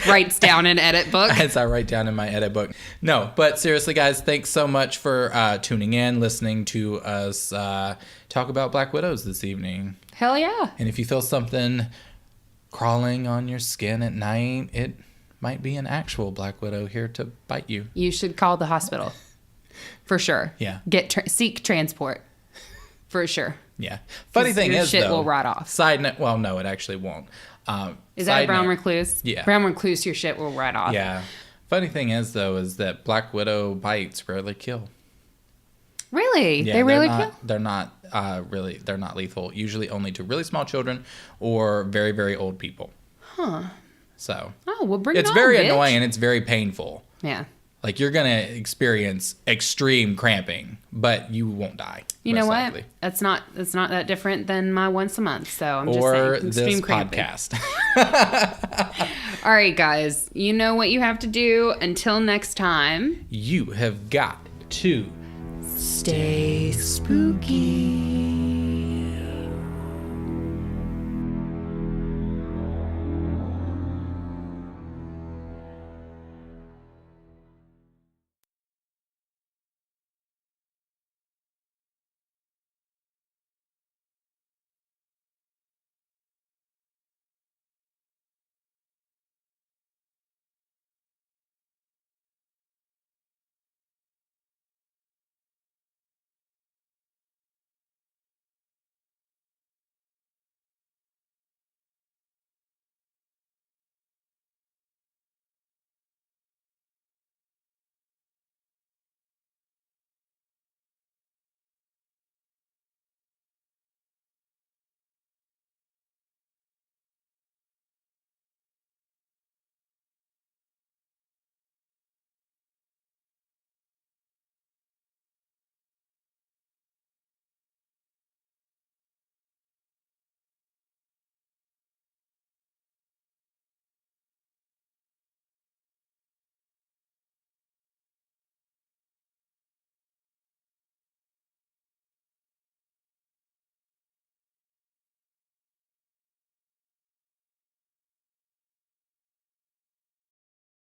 Speaker 1: Writes down an edit book.
Speaker 2: As I write down in my edit book. No, but seriously, guys, thanks so much for tuning in, listening to us talk about Black Widows this evening.
Speaker 1: Hell yeah.
Speaker 2: And if you feel something crawling on your skin at night, it might be an actual Black Widow here to bite you.
Speaker 1: You should call the hospital. For sure.
Speaker 2: Yeah.
Speaker 1: Seek transport. For sure.
Speaker 2: Yeah. Funny thing is,
Speaker 1: shit
Speaker 2: though,
Speaker 1: will rot off.
Speaker 2: Side note, well, no, it actually won't.
Speaker 1: Is that a brown recluse?
Speaker 2: Yeah.
Speaker 1: Brown recluse, your shit will rot off.
Speaker 2: Yeah. Funny thing is, though, is that Black Widow bites rarely kill.
Speaker 1: Really?
Speaker 2: Yeah,
Speaker 1: they really kill?
Speaker 2: They're not they're not lethal. Usually only to really small children or very, very old people.
Speaker 1: Huh.
Speaker 2: So.
Speaker 1: Oh, well, bring it on,
Speaker 2: It's very
Speaker 1: bitch.
Speaker 2: annoying and it's very painful.
Speaker 1: Yeah.
Speaker 2: Like, you're going to experience extreme cramping, but you won't die.
Speaker 1: You know what?
Speaker 2: Likely.
Speaker 1: It's not that different than my once a month. So I'm just
Speaker 2: or
Speaker 1: saying. Extreme
Speaker 2: this
Speaker 1: cramping.
Speaker 2: podcast.
Speaker 1: All right, guys. You know what you have to do. Until next time.
Speaker 2: You have got to
Speaker 1: Stay spooky.